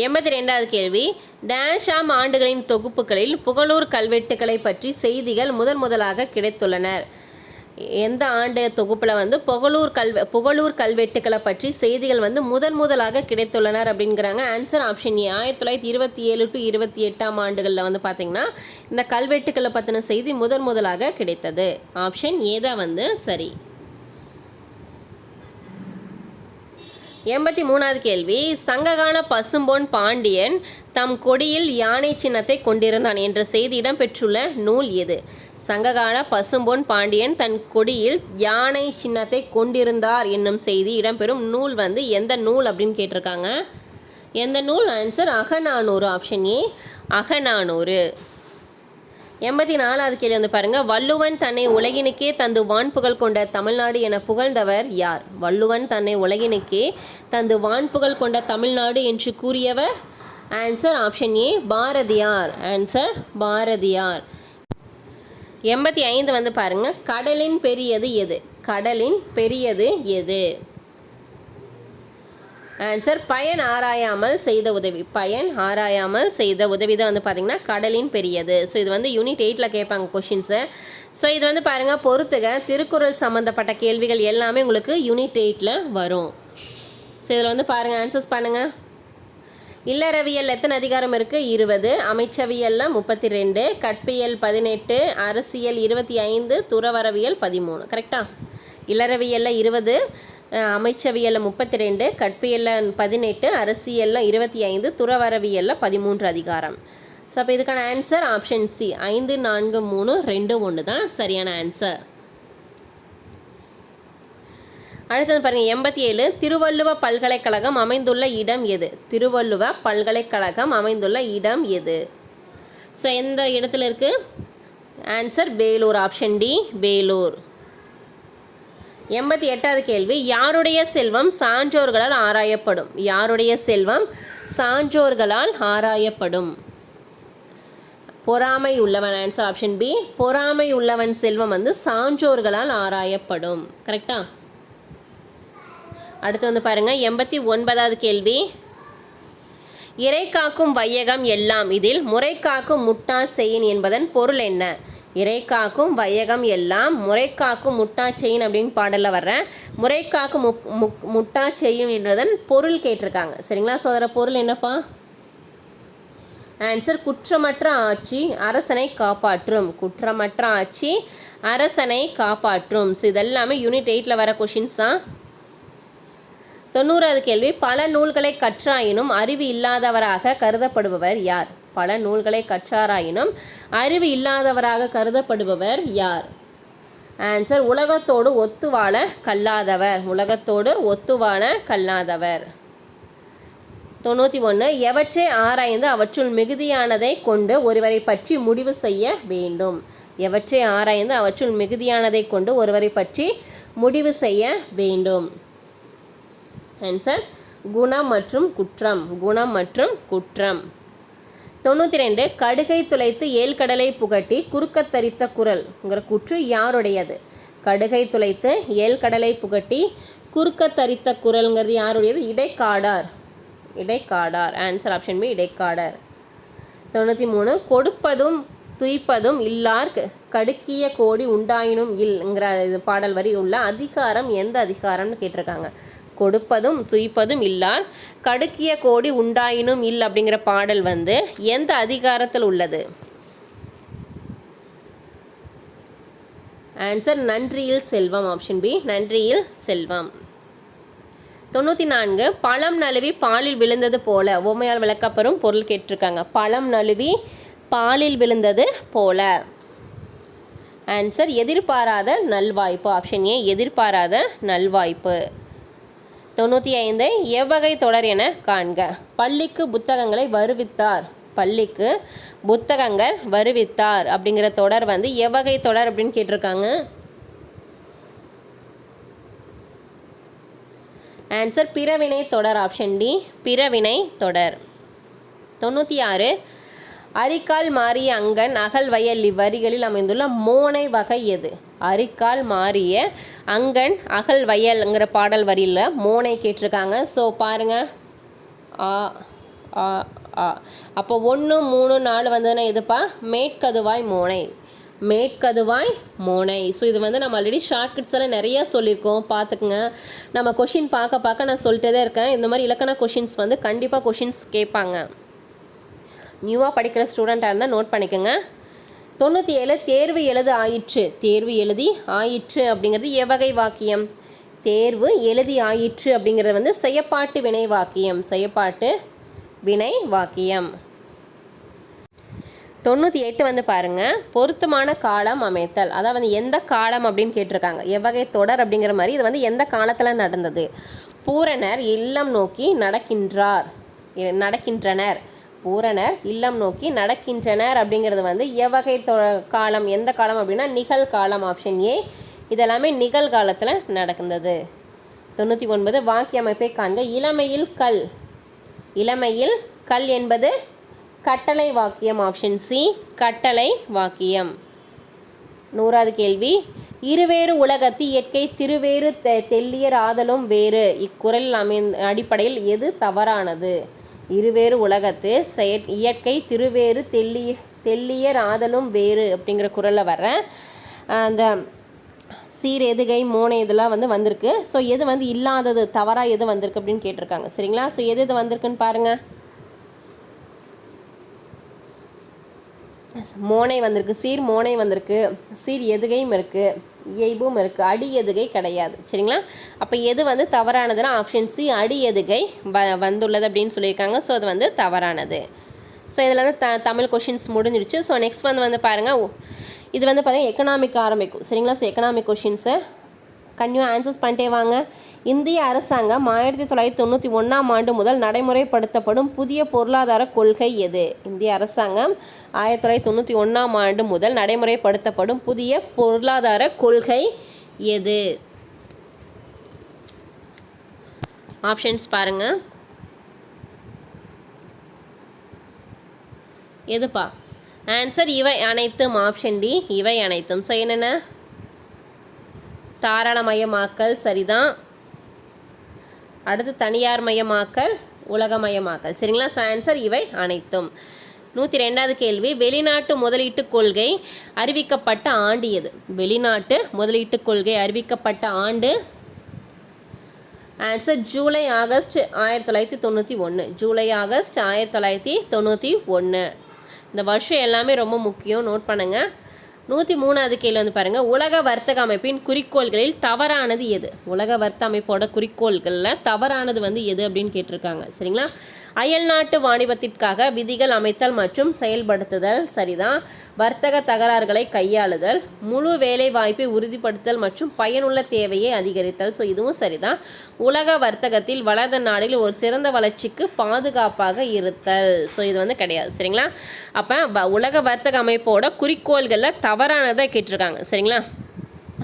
82வது கேள்வி, டேஷாம் ஆண்டுகளின் தொகுப்புகளில் புகழூர் கல்வெட்டுக்களை பற்றி செய்திகள் முதலாக கிடைத்துள்ளனர். எந்த ஆண்டு தொகுப்பில் வந்து புகழூர் கல்வெட்டுக்களை பற்றி செய்திகள் வந்து முதலாக கிடைத்துள்ளனர் அப்படிங்கிறாங்க. ஆன்சர் ஆப்ஷன் ஏ 1927 to 28ஆம் ஆண்டுகளில் வந்து பார்த்திங்கன்னா இந்த கல்வெட்டுக்களை பற்றின செய்தி முதலாக கிடைத்தது. ஆப்ஷன் ஏ தான் வந்து சரி. 83வது கேள்வி, சங்ககால பசும்பொன் பாண்டியன் தம் கொடியில் யானை சின்னத்தை கொண்டிருந்தான் என்ற செய்தி இடம்பெற்றுள்ள நூல் எது? சங்ககால பசும்பொன் பாண்டியன் தன் கொடியில் யானை சின்னத்தை கொண்டிருந்தார் என்னும் செய்தி இடம்பெறும் நூல் வந்து எந்த நூல் அப்படின்னு கேட்டிருக்காங்க. எந்த நூல்? Answer Agananuru. Option A Agananuru. 84வது கேள்வி வந்து பாருங்கள், வள்ளுவன் தன்னை உலகினுக்கே தந்து வான்புகழ் கொண்ட தமிழ்நாடு என புகழ்ந்தவர் யார்? வள்ளுவன் தன்னை உலகினுக்கே தந்து வான்புகழ் கொண்ட தமிழ்நாடு என்று கூறியவர்? Answer option A Bharathiyar. Answer Bharathiyar. 85 வந்து பாருங்கள், கடலின் பெரியது எது? கடலின் பெரியது எது? ஆன்சர் பயன் ஆராயாமல் செய்த உதவி. பயன் ஆராயாமல் செய்த உதவி தான் வந்து பார்த்திங்கன்னா கடலின் பெரியது. ஸோ இது வந்து யூனிட் 8ல் கேட்பாங்க கொஷின்ஸு. ஸோ இது வந்து பாருங்கள், பொறுத்துக திருக்குறள் சம்மந்தப்பட்ட கேள்விகள் எல்லாமே உங்களுக்கு யூனிட் 8ல் வரும். ஸோ இதில் வந்து பாருங்கள், ஆன்சர்ஸ் பண்ணுங்கள். இல்லறவியல் எத்தனை அதிகாரம் இருக்குது? 20. அமைச்சவியலில் 32, கற்பியல் 18, அரசியல் 25, துறவரவியல் 13. கரெக்டாக? இல்லறவியலில் 20, அமைச்சவியலில் 32, கற்பியலில் 18, அரசியலில் 25, துறவரவியலில் 13 அதிகாரம். ஸோ அப்போ இதுக்கான ஆன்சர் ஆப்ஷன் சி 5, 4, 3, 2, 1 தான் சரியான ஆன்சர். அடுத்தது பாருங்கள், 87 திருவள்ளுவ பல்கலைக்கழகம் அமைந்துள்ள இடம் எது? திருவள்ளுவ பல்கலைக்கழகம் அமைந்துள்ள இடம் எது? ஸோ எந்த இடத்துல இருக்குது? Answer Vellore. Option D Vellore. 88வது கேள்வி, யாருடைய செல்வம் சான்றோர்களால் ஆராயப்படும்? யாருடைய செல்வம் சான்றோர்களால் ஆராயப்படும்? பொறாமை உள்ளவன். ஆன்சர் ஆப்ஷன் பி பொறாமை உள்ளவன் செல்வம் வந்து சான்றோர்களால் ஆராயப்படும். கரெக்டா? அடுத்து வந்து பாருங்கள், 89வது கேள்வி, இறை காக்கும் வையகம் எல்லாம் இதில் முறை காக்கும் முட்டா செயின் என்பதன் பொருள் என்ன? இறை காக்கும் வையகம் எல்லாம் முறை காக்கும் முட்டா செயின் அப்படின்னு பாடலில் வர்றேன். முறை காக்கும் முட்டா செய்யும் என்பதன் பொருள் கேட்டிருக்காங்க. சரிங்களா? ஸோ அதோட பொருள் என்னப்பா? ஆன்சர் குற்றமற்ற ஆட்சி அரசனை காப்பாற்றும். குற்றமற்ற ஆட்சி அரசனை காப்பாற்றும். ஸோ இதெல்லாமே யூனிட் 8ல் வர கொஷின்ஸ் தான். 90வது கேள்வி, பல நூல்களை கற்றாயினும் அறிவு இல்லாதவராக கருதப்படுபவர் யார்? பல நூல்களை கற்றாராயினும் அறிவு இல்லாதவராக கருதப்படுபவர் யார்? ஆன்சர் உலகத்தோடு ஒத்து வாழ கல்லாதவர். உலகத்தோடு ஒத்து வாழ கல்லாதவர். 91 எவற்றை ஆராய்ந்து அவற்றுள் மிகுதியானதை கொண்டு ஒருவரை பற்றி முடிவு செய்ய வேண்டும்? எவற்றை ஆராய்ந்து அவற்றுள் மிகுதியானதை கொண்டு ஒருவரை பற்றி முடிவு செய்ய வேண்டும்? ஆன்சர் குணம் மற்றும் குற்றம். குணம் மற்றும் குற்றம். 92 கடுகை துளைத்து ஏழ்கடலை புகட்டி குறுக்கத்தரித்த குரல்ங்கிற கூற்று யாருடையது? கடுகை துளைத்து ஏழ்கடலை புகட்டி குறுக்கத்தரித்த குரல்ங்கிறது யாருடையது? Idaikkadar. Idaikkadar. Answer option B Idaikkadar. 93 கொடுப்பதும் துய்ப்பதும் இல்லார் கடுக்கிய கோடி உண்டாயினும் இல்ங்கிற இது பாடல் வரி உள்ள அதிகாரம் எந்த அதிகாரம்னு கேட்டிருக்காங்க. கொடுப்பதும் துய்ப்பதும் இல்லார் கடுக்கிய கோடி உண்டாயினும் இல் அப்படிங்கிற பாடல் வந்து எந்த அதிகாரத்தில் உள்ளது? ஆன்சர் நன்றியில் செல்வம். ஆப்ஷன் பி நன்றியில் செல்வம். 94 பழம் நழுவி பாலில் விழுந்தது போல உவமையால் விளக்கப்பெறும் பொருள் கேட்டிருக்காங்க. பழம் நழுவி பாலில் விழுந்தது போல. ஆன்சர் எதிர்பாராத நல்வாய்ப்பு. ஆப்ஷன் ஏ எதிர்பாராத நல்வாய்ப்பு. 95 எவ்வகை தொடர் என காண்க. பள்ளிக்கு புத்தகங்களை வருவித்தார். பள்ளிக்கு புத்தகங்கள் வருவித்தார் அப்படிங்கிற தொடர் வந்து எவ்வகை தொடர் அப்படின்னு கேட்டிருக்காங்க. ஆன்சர் பிறவினை தொடர். ஆப்ஷன் டி பிறவினை தொடர். 96 அரிக்கால் மாறிய அங்கன் அகல் வயல் இவ்வரிகளில் அமைந்துள்ள மோனை வகை எது? அரிக்கால் மாறிய அங்கன் அகல் வயல்ங்கிற பாடல் வரியில் மோனை கேட்டிருக்காங்க. ஸோ பாருங்கள், ஆ ஆ ஆ அப்போ 1, 3, 4 வந்ததுன்னா எதுப்பா? மேற்கதுவாய் மோனை. மேற்கதுவாய் மோனை. ஸோ இது வந்து நம்ம ஆல்ரெடி ஷார்ட்கட்ஸ் எல்லாம் நிறையா சொல்லியிருக்கோம், பார்த்துக்குங்க. நம்ம கொஷின் பார்க்க நான் சொல்லிட்டே தான் இருக்கேன். இந்த மாதிரி இலக்கண கொஷின்ஸ் வந்து கண்டிப்பாக கொஷின்ஸ் கேட்பாங்க. நியூவாக படிக்கிற ஸ்டூடெண்ட்டாக இருந்தால் நோட் பண்ணிக்கோங்க. 97 தேர்வு எழுத ஆயிற்று. தேர்வு எழுதி ஆயிற்று அப்படிங்கிறது எவ்வகை வாக்கியம்? தேர்வு எழுதி ஆயிற்று அப்படிங்கிறது வந்து செயப்பாட்டு வினை வாக்கியம். செயப்பாட்டு வினை வாக்கியம். 98 வந்து பாருங்கள், பொருத்தமான காலம் அமைத்தல். அதாவது வந்து எந்த காலம் அப்படின்னு கேட்டிருக்காங்க. எவ்வகை தொடர் அப்படிங்கிற மாதிரி இது வந்து எந்த காலத்தில் நடந்தது. பூரணர் இல்லம் நோக்கி நடக்கின்றனர். பூரணர் இல்லம் நோக்கி நடக்கின்றனர் அப்படிங்கிறது வந்து எவ்வகை காலம், எந்த காலம் அப்படின்னா நிகழ்காலம். Option A. இதெல்லாமே நிகழ்காலத்தில் நடந்தது. 99 வாக்கிய அமைப்பை காண்க. இளமையில் கல் என்பது கட்டளை வாக்கியம். ஆப்ஷன் சி கட்டளை வாக்கியம். 100வது கேள்வி, இருவேறு உலகத்து இயற்கை திருவேறு தெல்லியர் ஆதலும் வேறு. இக்குறள் அடிப்படையில் எது தவறானது? இருவேறு உலகத்து இயற்கை திருவேறு தெல்லியர் ஆதலும் வேறு அப்படிங்கிற குறளில் வர்ற அந்த சீர் எதுகை மோனை இதெல்லாம் வந்து வந்திருக்கு. ஸோ எது வந்து இல்லாதது, தவறாக எது வந்திருக்கு அப்படின்னு கேட்டிருக்காங்க. சரிங்களா? ஸோ எது வந்திருக்குன்னு பாருங்கள். மோனை வந்திருக்கு, சீர் மோனை வந்திருக்கு, சீர் எதுகையும் இருக்குது, இயைபும் இருக்குது, அடி எதுகை கிடையாது. சரிங்களா? அப்போ எது வந்து தவறானதுன்னா ஆப்ஷன் சி அடி எதுகை வந்துள்ளது அப்படின்னு சொல்லியிருக்காங்க. ஸோ அது வந்து தவறானது. ஸோ இதில் வந்து தமிழ் கொஷின்ஸ் முடிஞ்சிடுச்சு. ஸோ நெக்ஸ்ட் வந்து பாருங்கள், இது வந்து பார்த்தீங்கன்னா எக்கனாமிக் ஆரம்பிக்கும். சரிங்களா? ஸோ எக்கனாமிக் கொஷின்ஸை கன்யூ ஆன்சர்ஸ் பண்ணிட்டே வாங்க. இந்திய அரசாங்கம் 1991ஆம் ஆண்டு முதல் நடைமுறைப்படுத்தப்படும் புதிய பொருளாதார கொள்கை எது? இந்திய அரசாங்கம் 1991ஆம் ஆண்டு முதல் நடைமுறைப்படுத்தப்படும் புதிய பொருளாதார கொள்கை எது? ஆப்ஷன்ஸ் பாருங்கள். எதுப்பா ஆன்சர்? இவை அனைத்தும். ஆப்ஷன் டி இவை அனைத்தும். ஸோ என்னென்ன? தாராளமயமாக்கல் சரிதான். அடுத்து தனியார் மயமாக்கல், உலகமயமாக்கல். சரிங்களா? ஸோ ஆன்சர் இவை அனைத்தும். 102வது கேள்வி, வெளிநாட்டு முதலீட்டு கொள்கை அறிவிக்கப்பட்ட ஆண்டு எது? வெளிநாட்டு முதலீட்டு கொள்கை அறிவிக்கப்பட்ட ஆண்டு answer July August 1991. July August 1991. இந்த வருஷம் எல்லாமே ரொம்ப முக்கியம், நோட் பண்ணுங்கள். 103வது கேள்வி வந்து பாருங்கள், உலக வர்த்தக அமைப்பின் குறிக்கோள்களில் தவறானது எது? உலக வர்த்தக அமைப்போட குறிக்கோள்களில் தவறானது வந்து எது அப்படின்னு கேட்டிருக்காங்க. சரிங்களா? அயல்நாட்டு வாணிபத்திற்காக விதிகள் அமைத்தல் மற்றும் செயல்படுத்துதல் சரிதான். வர்த்தக தகராறுகளை கையாளுதல், முழு வேலை வாய்ப்பை உறுதிப்படுத்தல் மற்றும் பயனுள்ள தேவையை அதிகரித்தல். ஸோ இதுவும் சரிதான். உலக வர்த்தகத்தில் வளர்ந்த நாடுகளில் ஒரு சிறந்த வளர்ச்சிக்கு பாதுகாப்பாக இருத்தல். ஸோ இது வந்து கிடையாது. சரிங்களா? அப்போ உலக வர்த்தக அமைப்போட குறிக்கோள்களில் தவறானதை கேட்டிருக்காங்க. சரிங்களா?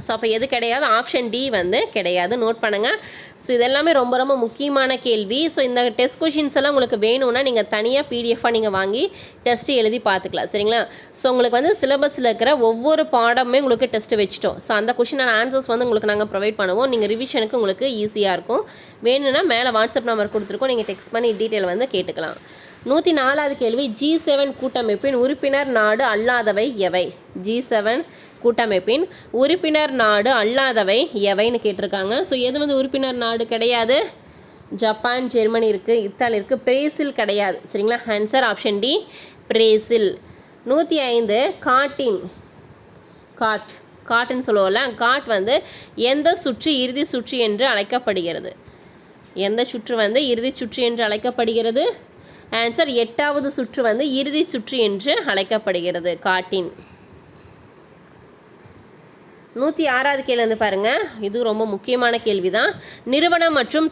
ஸோ அப்போ எது கிடையாது? ஆப்ஷன் டி வந்து கிடையாது. நோட் பண்ணுங்கள். ஸோ இதெல்லாமே ரொம்ப ரொம்ப முக்கியமான கேள்வி. ஸோ இந்த டெஸ்ட் கொஷின்ஸ் எல்லாம் உங்களுக்கு வேணும்னா நீங்கள் தனியாக பிடிஎஃபாக நீங்கள் வாங்கி டெஸ்ட்டு எழுதி பார்த்துக்கலாம். சரிங்களா? ஸோ உங்களுக்கு வந்து சிலபஸில் இருக்கிற ஒவ்வொரு பாடமே உங்களுக்கு டெஸ்ட்டு வச்சுட்டோம். ஸோ அந்த கொஷினான ஆன்சர்ஸ் வந்து உங்களுக்கு நாங்கள் ப்ரொவைட் பண்ணுவோம். நீங்கள் ரிவிஷனுக்கு உங்களுக்கு ஈஸியாக இருக்கும். வேணும்னா மேலே வாட்ஸ்அப் நம்பர் கொடுத்துருக்கோம், நீங்கள் டெக்ஸ்ட் பண்ணி டீட்டெயில் வந்து கேட்டுக்கலாம். 104வது கேள்வி, G7 கூட்டமைப்பின் உறுப்பினர் நாடு அல்லாதவை எவை? G7 கூட்டமைப்பின் உறுப்பினர் நாடு அல்லாதவை எவைன்னு கேட்டிருக்காங்க. ஸோ எது வந்து உறுப்பினர் நாடு கிடையாது? ஜப்பான், ஜெர்மனி இருக்குது, இத்தாலி இருக்குது, பிரேசில் கிடையாது. சரிங்களா? Answer option D Brazil. 105 காட்டுன்னு சொல்லுவோம்ல, காட் வந்து எந்த சுற்று இறுதி சுற்று என்று அழைக்கப்படுகிறது? எந்த சுற்று வந்து இறுதி சுற்று என்று அழைக்கப்படுகிறது? ஆன்சர் 8வது சுற்று வந்து இறுதி சுற்று என்று அழைக்கப்படுகிறது காட்டின். 106வது கேள்வி வந்து பாருங்கள், இது ரொம்ப முக்கியமான கேள்வி தான். நிறுவனம் மற்றும்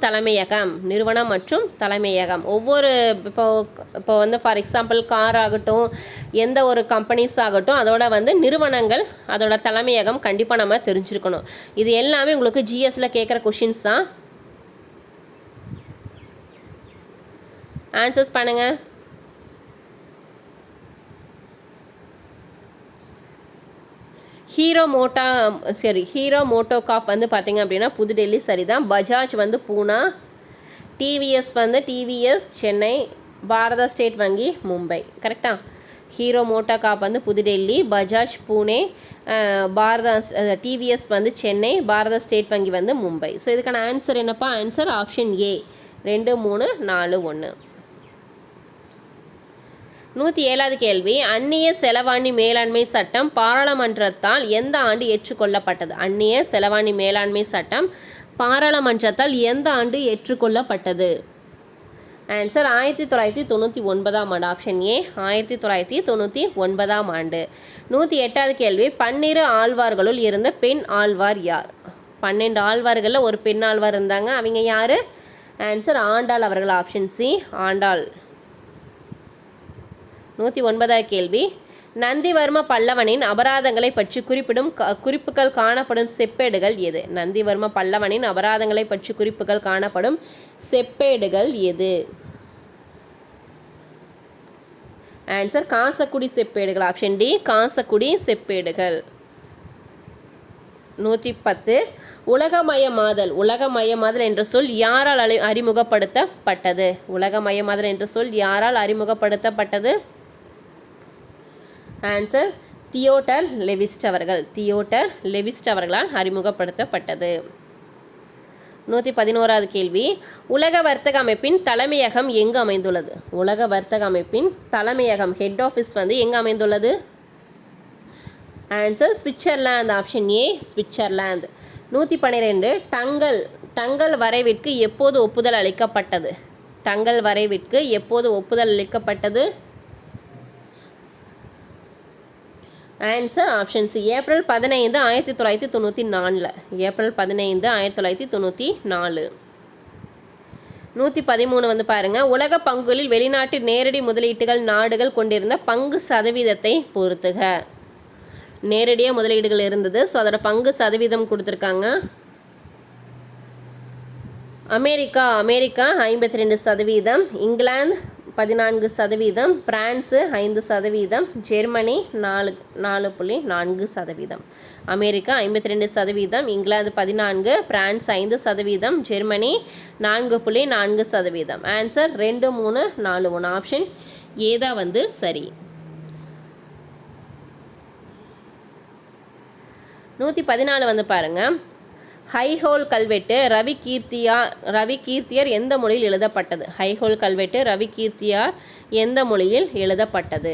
தலைமையகம் ஒவ்வொரு இப்போ வந்து ஃபார் எக்ஸாம்பிள் கார் ஆகட்டும், எந்த ஒரு கம்பெனிஸ் ஆகட்டும், அதோட வந்து நிறுவனங்கள் அதோட தலைமையகம் கண்டிப்பாக நம்ம தெரிஞ்சிருக்கணும். இது எல்லாமே உங்களுக்கு ஜிஎஸ்ல கேட்குற கொஷின்ஸ் தான். ஆன்சர்ஸ் பண்ணுங்கள். ஹீரோ மோட்டோகார்ப் வந்து பார்த்திங்க அப்படின்னா புதுடெல்லி சரிதான். பஜாஜ் வந்து பூனா, டிவிஎஸ் வந்து டிவிஎஸ் சென்னை, பாரத ஸ்டேட் வங்கி மும்பை. கரெக்டாக? ஹீரோ மோட்டோகார்ப் வந்து புதுடெல்லி, பஜாஜ் பூனே, டிவிஎஸ் வந்து சென்னை, பாரத ஸ்டேட் வங்கி வந்து மும்பை. ஸோ இதுக்கான ஆன்சர் என்னப்பா? Answer option A 2, 3, 4, 1. 107வது கேள்வி, அந்நிய செலவாணி மேலாண்மை சட்டம் பாராளுமன்றத்தால் எந்த ஆண்டு ஏற்றுக்கொள்ளப்பட்டது? அந்நிய செலவாணி மேலாண்மை சட்டம் பாராளுமன்றத்தால் எந்த ஆண்டு ஏற்றுக்கொள்ளப்பட்டது? ஆன்சர் 1999ஆம் ஆண்டு. ஆப்ஷன் ஏ 1999ஆம் ஆண்டு. 108வது கேள்வி, 12 ஆழ்வார்களுள் இருந்த பெண் ஆழ்வார் யார்? 12 ஆழ்வார்களில் ஒரு பெண் ஆழ்வார் இருந்தாங்க. அவங்க யார்? ஆன்சர் ஆண்டாள் அவர்கள். Option C Andal. 109வது கேள்வி, நந்திவர்ம பல்லவனின் அபராதங்களை பற்றி குறிப்பிடும் குறிப்புகள் காணப்படும் செப்பேடுகள் எது? நந்திவர்ம பல்லவனின் அபராதங்களை பற்றி குறிப்புகள் காணப்படும் செப்பேடுகள் எது? ஆன்சர் காசக்குடி செப்பேடுகள். ஆப்ஷன் டி காசக்குடி செப்பேடுகள். 110 உலகமயமாதல். உலகமயமாதல் என்ற சொல் யாரால் அறிமுகப்படுத்தப்பட்டது? உலகமயமாதல் என்ற சொல் யாரால் அறிமுகப்படுத்தப்பட்டது? ஆன்சர் தியோடர் லெவிஸ்ட் அவர்கள். தியோடர் லெவிஸ்ட் அவர்களால் அறிமுகப்படுத்தப்பட்டது. 111வது கேள்வி, உலக வர்த்தக அமைப்பின் தலைமையகம் எங்கு அமைந்துள்ளது? உலக வர்த்தக அமைப்பின் தலைமையகம் ஹெட் ஆஃபீஸ் வந்து எங்கு அமைந்துள்ளது? Answer Switzerland. Option A Switzerland. 112 Dunkel வரைவிற்கு எப்போது ஒப்புதல் அளிக்கப்பட்டது? டங்கல் வரைவிற்கு எப்போது ஒப்புதல் அளிக்கப்பட்டது? Answer option C April 15 1994. April 15 1994. 113 வந்து பாருங்க, உலக பங்குகளில் வெளிநாட்டு நேரடி முதலீட்டுகள் நாடுகள் கொண்டிருந்த பங்கு சதவீதத்தை பொறுத்துக. நேரடியாக முதலீடுகள் இருந்தது. ஸோ அதோட பங்கு சதவீதம் கொடுத்துருக்காங்க. America 52%, England 14%, France 5%, Germany 4.4%. America 52%, England 14%, France 5%, Germany 4.4%. Answer 2, 3, 4, 1. Option ஏதா வந்து சரி. 114 வந்து பாருங்கள், ஹைஹோல் கல்வெட்டு ரவி கீர்த்தியர் எந்த மொழியில் எழுதப்பட்டது? ஹைஹோல் கல்வெட்டு ரவி கீர்த்தியார் எந்த மொழியில் எழுதப்பட்டது?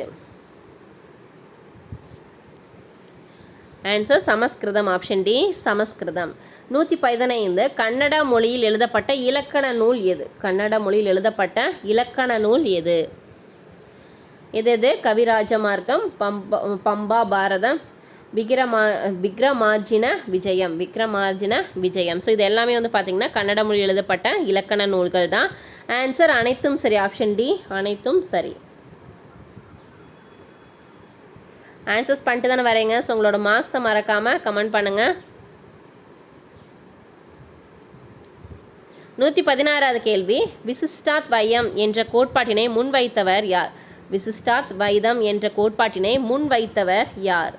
ஆன்சர் சமஸ்கிருதம். ஆப்ஷன் டி சமஸ்கிருதம். 115 கன்னட மொழியில் எழுதப்பட்ட இலக்கண நூல் எது? கன்னட மொழியில் எழுதப்பட்ட இலக்கண நூல் எது? எது? கவிராஜ மார்க்கம், பம்பா பாரதம், விக்ரமார்ஜின விஜயம். ஸோ இது எல்லாமே வந்து பார்த்திங்கன்னா கன்னட மொழியில் எழுதப்பட்ட இலக்கண நூல்கள் தான். ஆன்சர் அனைத்தும் சரி. ஆப்ஷன் டி அனைத்தும் சரி. ஆன்சர்ஸ் பண்ணிட்டு தானே வரீங்க. ஸோ உங்களோட மார்க்ஸை மறக்காமல் கமெண்ட் பண்ணுங்கள். 116வது கேள்வி, விசிஷ்டாத்வையம் என்ற கோட்பாட்டினை முன்வைத்தவர் யார்? விசிஷ்டாத்வைதம் என்ற கோட்பாட்டினை முன்வைத்தவர் யார்?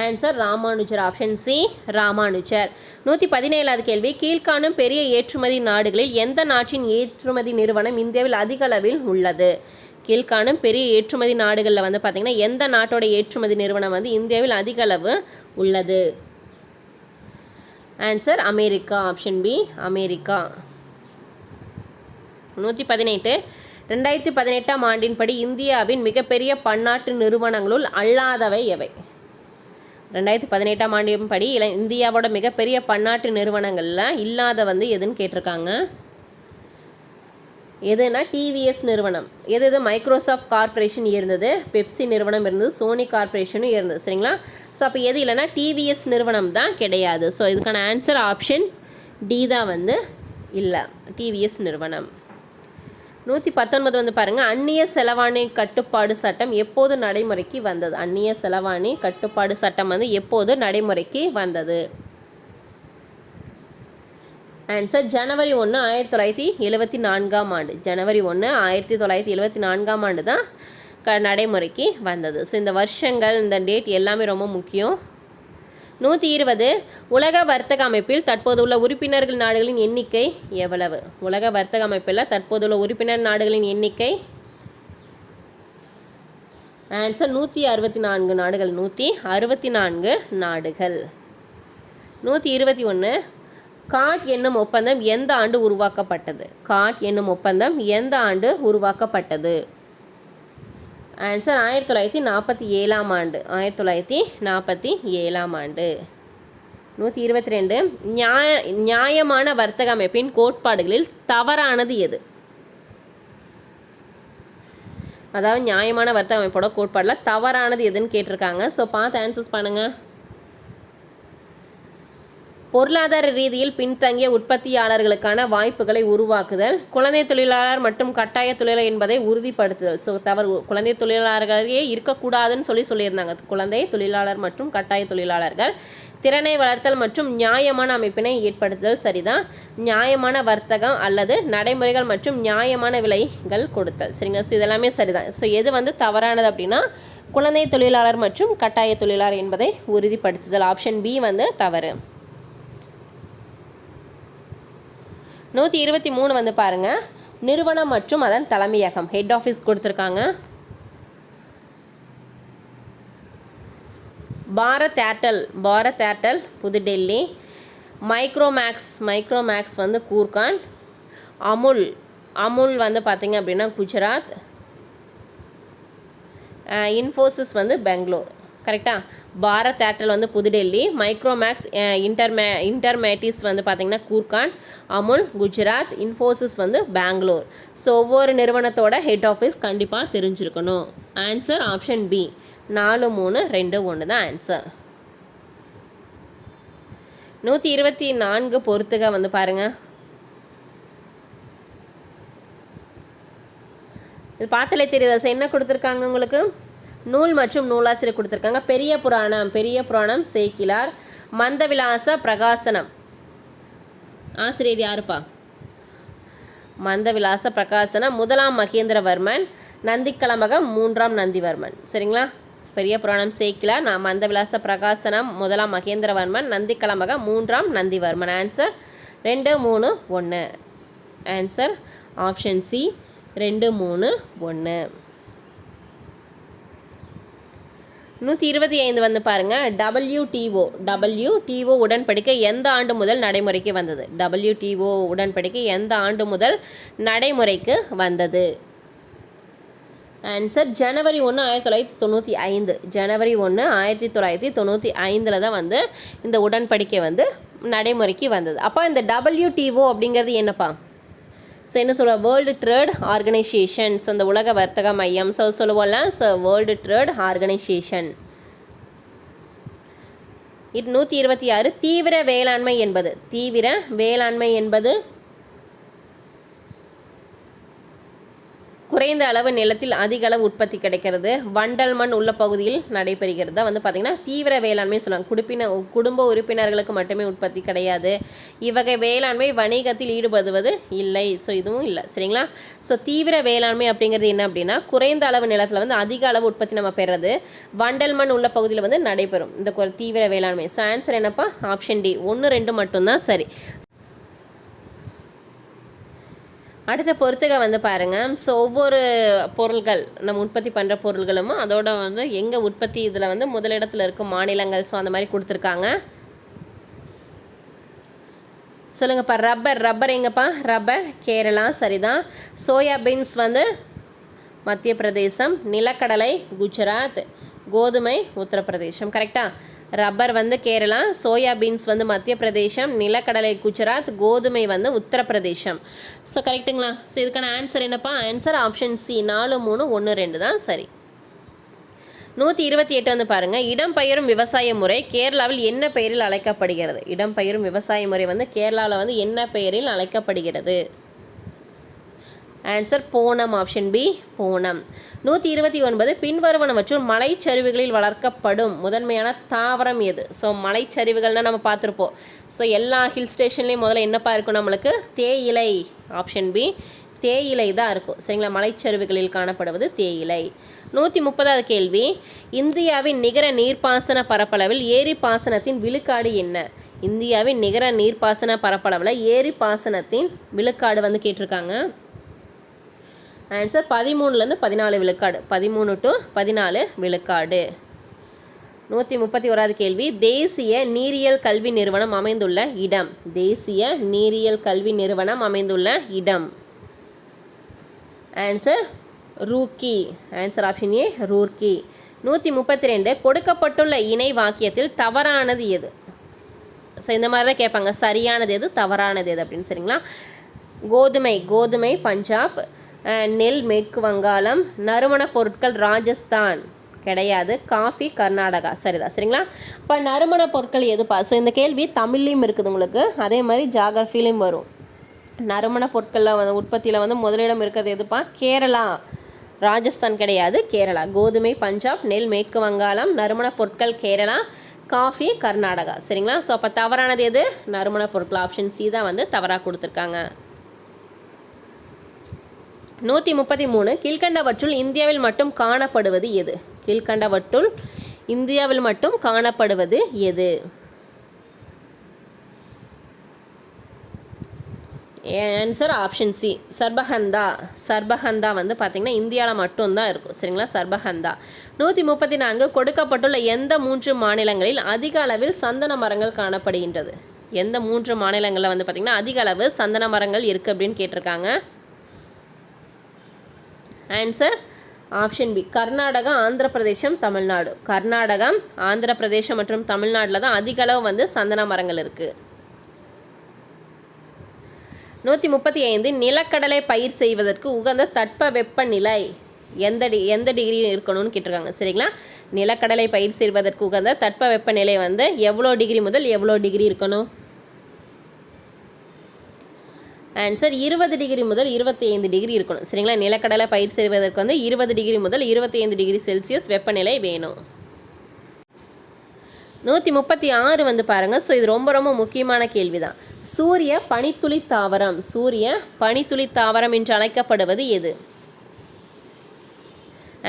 Answer Ramanujar. Option C Ramanujar. 117வது கேள்வி, கீழ்காணும் பெரிய ஏற்றுமதி நாடுகளில் எந்த நாட்டின் ஏற்றுமதி நிறுவனம் இந்தியாவில் அதிக அளவில் உள்ளது? கீழ்காணும் பெரிய ஏற்றுமதி நாடுகளில் வந்து பார்த்திங்கன்னா எந்த நாட்டோட ஏற்றுமதி நிறுவனம் வந்து இந்தியாவில் அதிக அளவு உள்ளது? Answer America. Option B America. 118 2018ஆம் ஆண்டின்படி இந்தியாவின் மிகப்பெரிய பன்னாட்டு நிறுவனங்களுள் அல்லாதவை எவை? 2018ஆம் ஆண்டின்படி இந்தியாவோட மிகப்பெரிய பன்னாட்டு நிறுவனங்களில் இல்லாத வந்து எதுன்னு கேட்டிருக்காங்க. எதுனா டிவிஎஸ் நிறுவனம். எது? மைக்ரோசாஃப்ட் கார்பரேஷன் இருந்தது, பெப்சி நிறுவனம் இருந்தது, சோனி கார்பரேஷனும் இருந்தது. சரிங்களா? ஸோ அப்போ எது இல்லைனா டிவிஎஸ் நிறுவனம் தான் கிடையாது. ஸோ இதுக்கான ஆன்சர் ஆப்ஷன் டி தான் வந்து இல்லை, டிவிஎஸ் நிறுவனம். 119 வந்து பாருங்கள், அந்நிய செலவாணி கட்டுப்பாடு சட்டம் எப்போது நடைமுறைக்கு வந்தது? அந்நிய செலவாணி கட்டுப்பாடு சட்டம் வந்து எப்போது நடைமுறைக்கு வந்தது? ஆன்சர் ஜனவரி 1 1974ஆம் ஆண்டு. ஜனவரி 1 1974ஆம் ஆண்டு தான் நடைமுறைக்கு வந்தது. ஸோ இந்த வருஷங்கள், இந்த டேட் எல்லாமே ரொம்ப முக்கியம். 120 உலக வர்த்தக அமைப்பில் தற்போதுள்ள உறுப்பினர்கள் நாடுகளின் எண்ணிக்கை எவ்வளவு? உலக வர்த்தக அமைப்பில் தற்போதுள்ள உறுப்பினர் நாடுகளின் எண்ணிக்கை ஆன்சர் 164 நாடுகள். 164 நாடுகள். 121 காட் என்னும் ஒப்பந்தம் எந்த ஆண்டு உருவாக்கப்பட்டது? காட் என்னும் ஒப்பந்தம் எந்த ஆண்டு உருவாக்கப்பட்டது? ஆன்சர் 1947ஆம் ஆண்டு. 1947ஆம் ஆண்டு. 122 நியாயமான வர்த்தக அமைப்பின் கோட்பாடுகளில் தவறானது எது? அதாவது நியாயமான வர்த்தக அமைப்போட கோட்பாடில் தவறானது எதுன்னு கேட்டிருக்காங்க. ஸோ பார்த்து ஆன்சர்ஸ் பண்ணுங்கள். பொருளாதார ரீதியில் பின்தங்கிய உற்பத்தியாளர்களுக்கான வாய்ப்புகளை உருவாக்குதல், குழந்தை தொழிலாளர் மற்றும் கட்டாய தொழிலாளர் என்பதை உறுதிப்படுத்துதல். ஸோ தவறு, குழந்தை தொழிலாளர்களே இருக்கக்கூடாதுன்னு சொல்லியிருந்தாங்க. குழந்தை தொழிலாளர் மற்றும் கட்டாய தொழிலாளர்கள். திறனை வளர்த்தல் மற்றும் நியாயமான அமைப்பினை ஏற்படுத்துதல் சரிதான். நியாயமான வர்த்தகம் அல்லது நடைமுறைகள் மற்றும் நியாயமான விலைகள் கொடுத்தல். சரிங்களா? ஸோ இதெல்லாமே சரிதான். ஸோ எது வந்து தவறானது அப்படின்னா குழந்தை தொழிலாளர் மற்றும் கட்டாய தொழிலாளர் என்பதை உறுதிப்படுத்துதல். ஆப்ஷன் பி வந்து தவறு. 123 வந்து பாருங்கள், நிறுவனம் மற்றும் அதன் தலைமையகம், ஹெட் ஆஃபீஸ் கொடுத்துருக்காங்க. பாரத் ஏர்டெல் புதுடெல்லி, மைக்ரோமேக்ஸ் வந்து கூர்கான், அமுல் வந்து பார்த்திங்க அப்படின்னா குஜராத், இன்ஃபோசிஸ் வந்து பெங்களூர். கரெக்டாக? பாரத் ஏர்டெல் வந்து புதுடெல்லி, மைக்ரோமேக்ஸ் இன்டர்மேட்டிஸ் வந்து பார்த்திங்கன்னா கூர்கான், அமுல் குஜராத், இன்ஃபோசிஸ் வந்து பெங்களூர். ஸோ ஒவ்வொரு நிறுவனத்தோட ஹெட் ஆஃபீஸ் கண்டிப்பாக தெரிஞ்சிருக்கணும். ஆன்சர் ஆப்ஷன் பி 4, 3, 2, 1 தான் ஆன்சர். 124 பொறுத்துக வந்து பாருங்கள். இது பார்த்தாலே தெரியுதா? என்ன கொடுத்துருக்காங்க உங்களுக்கு? நூல் மற்றும் நூலாசிரியர் கொடுத்துருக்காங்க. பெரிய புராணம் சேக்கிலார். மந்தவிலாச பிரகாசனம் ஆசிரியர் யாருப்பா? மந்தவிலாச பிரகாசனம் 1ஆம் மகேந்திரவர்மன், நந்திக்கலம்பகம் 3ஆம் நந்திவர்மன். சரிங்களா? பெரிய புராணம் சேக்கிலார், மந்தவிலாச பிரகாசனம் 1ஆம் மகேந்திரவர்மன், நந்திக்கலம்பகம் 3ஆம் Nandivarman. Answer 2, 3, 1. Answer option C 2, 3, 1. 125 வந்து பாருங்கள், WTO உடன்படிக்கை எந்த ஆண்டு முதல் நடைமுறைக்கு வந்தது? WTO உடன்படிக்கை எந்த ஆண்டு முதல் நடைமுறைக்கு வந்தது? ஆன்சர் ஜனவரி 1, 1995. ஜனவரி 1, 1995 தான் வந்து இந்த உடன்படிக்கை வந்து நடைமுறைக்கு வந்தது. அப்போ இந்த WTO அப்படிங்கிறது என்னப்பா? ஸோ என்ன சொல்லுவோம்? வேர்ல்டு ட்ரேட் ஆர்கனைசேஷன்ஸ், அந்த உலக வர்த்தக மையம். ஸோ சொல்லுவோம்ல, ஸோ வேர்ல்டு ட்ரேட் ஆர்கனைசேஷன். 126 தீவிர வேளாண்மை என்பது குறைந்த அளவு நிலத்தில் அதிக அளவு உற்பத்தி கிடைக்கிறது, வண்டல் மண் உள்ள பகுதியில் நடைபெறுகிறது வந்து பார்த்திங்கன்னா தீவிர வேளாண்மை சொல்லுவாங்க. குடும்ப உறுப்பினர்களுக்கு மட்டுமே உற்பத்தி கிடையாது. இவ்வகை வேளாண்மை வணிகத்தில் ஈடுபடுவது இல்லை. ஸோ இதுவும் இல்லை. சரிங்களா? ஸோ தீவிர வேளாண்மை அப்படிங்கிறது என்ன அப்படின்னா குறைந்த அளவு நிலத்தில் வந்து அதிக அளவு உற்பத்தி நம்ம பெறுறது, வண்டல் மண் உள்ள பகுதியில் வந்து நடைபெறும் இந்த தீவிர வேளாண்மை. ஸோ ஆன்சர் என்னப்பா? ஆப்ஷன் டி 1, 2 மட்டும்தான் சரி. அடுத்த பொறுத்துக வந்து பாருங்கள். ஸோ ஒவ்வொரு பொருள்கள் நம்ம உற்பத்தி பண்ணுற பொருள்களும் அதோட வந்து எங்கே உற்பத்தி இதில் வந்து முதலிடத்தில் இருக்கும் மாநிலங்கள். ஸோ அந்த மாதிரி கொடுத்துருக்காங்க. சொல்லுங்கப்பா. ரப்பர் எங்கப்பா? ரப்பர் கேரளா சரிதான். சோயாபீன்ஸ் வந்து மத்திய பிரதேசம், நிலக்கடலை குஜராத், கோதுமை உத்தரப்பிரதேசம். கரெக்டாக? ரப்பர் வந்து கேரளா, சோயாபீன்ஸ் வந்து மத்திய பிரதேசம், நிலக்கடலை குஜராத், கோதுமை வந்து உத்தரப்பிரதேசம். ஸோ கரெக்டுங்களா? ஸோ இதுக்கான ஆன்சர் என்னப்பா? ஆன்சர் ஆப்ஷன் சி 4, 3, 1, 2 தான் சரி. 128 வந்து பாருங்கள், இடம்பெயரும் விவசாய முறை கேரளாவில் என்ன பெயரில் அழைக்கப்படுகிறது? இடம்பெயரும் விவசாய முறை வந்து கேரளாவில் வந்து என்ன பெயரில் அழைக்கப்படுகிறது? ஆன்சர் போனம். ஆப்ஷன் பி போனம். 129 பின்வருவனவற்றுள் மலைச்சரிவுகளில் வளர்க்கப்படும் முதன்மையான தாவரம் எது? ஸோ மலைச்சரிவுகள்னால் நம்ம பார்த்துருப்போம். ஸோ எல்லா ஹில் ஸ்டேஷன்லேயும் முதல்ல என்னப்பா இருக்கும் நம்மளுக்கு? தேயிலை. ஆப்ஷன் பி தேயிலை தான் இருக்கும். சரிங்களா? மலைச்சரிவுகளில் காணப்படுவது தேயிலை. 130வது கேள்வி, இந்தியாவின் நிகர நீர்ப்பாசன பரப்பளவில் ஏரி பாசனத்தின் விழுக்காடு என்ன? இந்தியாவின் நிகர நீர்ப்பாசன பரப்பளவில் ஏரி பாசனத்தின் விழுக்காடு வந்து கேட்டிருக்காங்க. ஆன்சர் 13லேருந்து 14 விழுக்காடு. 13 to 14 விழுக்காடு. 131வது கேள்வி, தேசிய நீரியல் கல்வி நிறுவனம் அமைந்துள்ள இடம். தேசிய நீரியல் கல்வி நிறுவனம் அமைந்துள்ள இடம். Answer Roorkee. Answer option A Roorkee. 132 கொடுக்கப்பட்டுள்ள இணை வாக்கியத்தில் தவறானது எது? ஸோ இந்த மாதிரி தான் கேட்பாங்க, சரியானது எது தவறானது எது அப்படின்னு. சரிங்களா? கோதுமை பஞ்சாப், நெல் மேற்கு வங்காளம், நறுமணப் பொருட்கள் ராஜஸ்தான் கிடையாது, காஃபி கர்நாடகா சரிதான். சரிங்களா? இப்போ நறுமணப் பொருட்கள் எதுப்பா? ஸோ இந்த கேள்வி தமிழ்லையும் இருக்குது உங்களுக்கு, அதே மாதிரி ஜாகிரஃபிலையும் வரும். நறுமணப் பொருட்களில் உற்பத்தியில் வந்து முதலிடம் இருக்கிறது எதுப்பா? கேரளா, ராஜஸ்தான் கிடையாது, கேரளா. கோதுமை பஞ்சாப், நெல் மேற்கு வங்காளம், நறுமணப் பொருட்கள் கேரளா, காஃபி கர்நாடகா. சரிங்களா? ஸோ அப்போ தவறானது எது? நறுமணப் பொருட்கள். ஆப்ஷன் சி தான் வந்து தவறாக கொடுத்துருக்காங்க. 133 கீழ்கண்டவற்றுள் இந்தியாவில் மட்டும் காணப்படுவது எது? கீழ்கண்டவற்றுள் இந்தியாவில் மட்டும் காணப்படுவது எது? ஆன்சர் ஆப்ஷன் சி, சர்பகந்தா வந்து பார்த்திங்கன்னா இந்தியாவில் மட்டும்தான் இருக்கும். சரிங்களா? சர்பகந்தா. 134 கொடுக்கப்பட்டுள்ள எந்த 3 மாநிலங்களில் அதிக அளவில் சந்தன மரங்கள் காணப்படுகின்றது? எந்த 3 மாநிலங்களில் வந்து பார்த்திங்கன்னா அதிக அளவு சந்தன மரங்கள் இருக்குது அப்படின்னு கேட்டிருக்காங்க. Answer option B, Karnataka, Andhra பிரதேசம், தமிழ்நாடு. கர்நாடகம், ஆந்திர பிரதேசம் மற்றும் தமிழ்நாட்டில் தான் அதிக அளவு வந்து சந்தன மரங்கள் இருக்குது. 135 நிலக்கடலை பயிர் செய்வதற்கு உகந்த தட்பவெப்ப நிலை எந்த டிகிரி இருக்கணும்னு கேட்டிருக்காங்க. சரிங்களா? நிலக்கடலை பயிர் செய்வதற்கு உகந்த தட்பவெப்ப நிலை வந்து எவ்வளோ டிகிரி முதல் எவ்வளோ டிகிரி இருக்கணும்? ஆன்சர் 20 டிகிரி முதல் 25 டிகிரி இருக்கணும். சரிங்களா? நிலக்கடலை பயிர் செய்வதற்கு வந்து 20 டிகிரி முதல் 25 டிகிரி செல்சியஸ் வெப்பநிலை வேணும். 136 வந்து பாருங்கள். ஸோ இது ரொம்ப ரொம்ப முக்கியமான கேள்வி தான். சூரிய பனித்துளி தாவரம் என்று அழைக்கப்படுவது எது?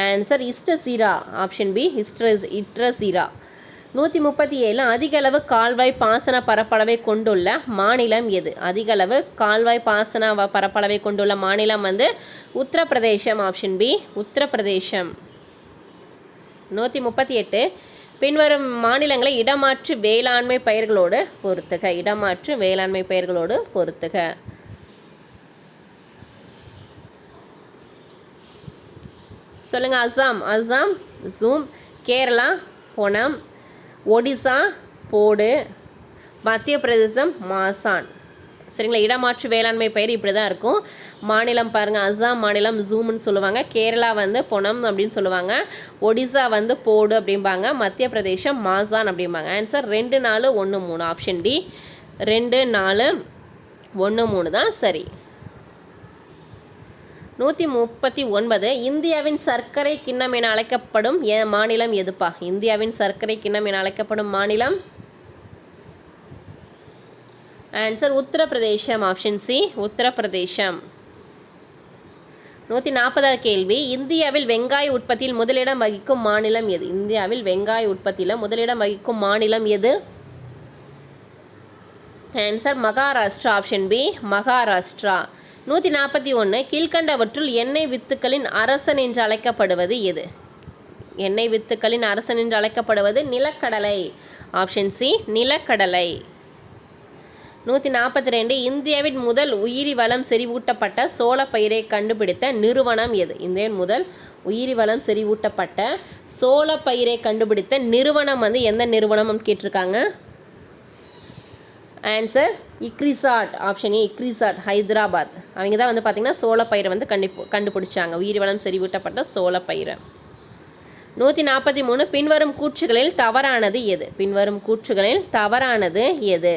ஆன்சர் இஸ்டசீரா, ஆப்ஷன் பி, இட்ரசீரா. 137 அதிக அளவு கால்வாய் பாசன பரப்பளவை கொண்டுள்ள மாநிலம் எது? அதிக அளவு கால்வாய் பாசன பரப்பளவை கொண்டுள்ள மாநிலம் வந்து உத்தரப்பிரதேசம், ஆப்ஷன் பி, உத்தரப்பிரதேசம். 138 பின்வரும் மாநிலங்களை இடமாற்று வேளாண்மை பயிர்களோடு பொறுத்துக. சொல்லுங்க. அசாம், ஜூம், கேரளா, பொனம், ஒடிசா, போடு, மத்திய பிரதேசம், மாசான். சரிங்களா? இடமாற்று வேளாண்மை பயிர் இப்படி தான் இருக்கும். மாநிலம் பாருங்கள், அசாம் மாநிலம் ஜூம்னு சொல்லுவாங்க, கேரளா வந்து பொனம் அப்படின்னு சொல்லுவாங்க, ஒடிசா வந்து போடு அப்படிம்பாங்க, மத்திய பிரதேசம் மாசான் அப்படிம்பாங்க. ஆன்சர் 2, 4, 1, 3, ஆப்ஷன் டி, 2, 4, 1, 3 தான் சரி. 139 இந்தியாவின் சர்க்கரை கிண்ணம் என அழைக்கப்படும் மாநிலம் எதுப்பா? இந்தியாவின் சர்க்கரை கிண்ணம் என அழைக்கப்படும் மாநிலம்? Answer Uttar Pradesh, option C, Uttar Pradesh. 140 கேள்வி இந்தியாவில் வெங்காய உற்பத்தியில் முதலிடம் வகிக்கும் மாநிலம் எது? இந்தியாவில் வெங்காய உற்பத்தியில் முதலிடம் வகிக்கும் மாநிலம் எது? Answer Maharashtra, option B, Maharashtra. 141 கீழ்கண்டவற்றுள் எண்ணெய் வித்துக்களின் அரசன் என்று அழைக்கப்படுவது எது? எண்ணெய் வித்துக்களின் அரசன் என்று அழைக்கப்படுவது நிலக்கடலை, ஆப்ஷன் சி, நிலக்கடலை. 142 இந்தியாவின் முதல் உயிரி வளம் செறிவூட்டப்பட்ட சோளப்பயிரை கண்டுபிடித்த நிறுவனம் எது? இந்தியாவின் முதல் உயிரி வளம் செறிவூட்டப்பட்ட சோளப்பயிரை கண்டுபிடித்த நிறுவனம் வந்து எந்த நிறுவனம் கேட்டிருக்காங்க? Answer ICRISAT, option A, ICRISAT, Hyderabad. அவங்க தான் வந்து பார்த்திங்கன்னா சோளப்பயிரை வந்து கண்டுபிடிச்சாங்க, உயிரி வளம் செறிவூட்டப்பட்ட சோளப்பயிரை. 143 பின்வரும் கூற்றுகளில் தவறானது எது?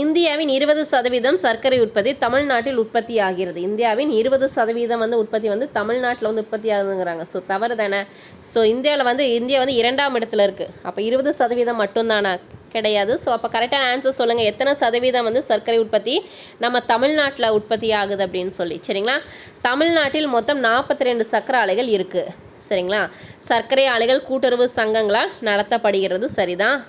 இந்தியாவின் 20% சர்க்கரை உற்பத்தி தமிழ்நாட்டில் உற்பத்தி ஆகிறது. இந்தியாவின் 20% வந்து உற்பத்தி வந்து தமிழ்நாட்டில் வந்து உற்பத்தி ஆகுதுங்கிறாங்க. ஸோ தவறு தானே. ஸோ இந்தியா வந்து 2ஆம் இடத்துல இருக்குது. அப்போ 20% மட்டும்தானா? கிடையாது. ஸோ அப்போ கரெக்டான ஆன்சர் சொல்லுங்கள், எத்தனை சதவீதம் வந்து சர்க்கரை உற்பத்தி நம்ம தமிழ்நாட்டில் உற்பத்தி ஆகுது அப்படின்னு சொல்லி. சரிங்களா? தமிழ்நாட்டில் மொத்தம் 42 சர்க்கரை ஆலைகள் இருக்குது. சரிங்களா? சர்க்கரை ஆலைகள் கூட்டுறவு சங்கங்களால் நடத்தப்படுகிறது. சரிதான்.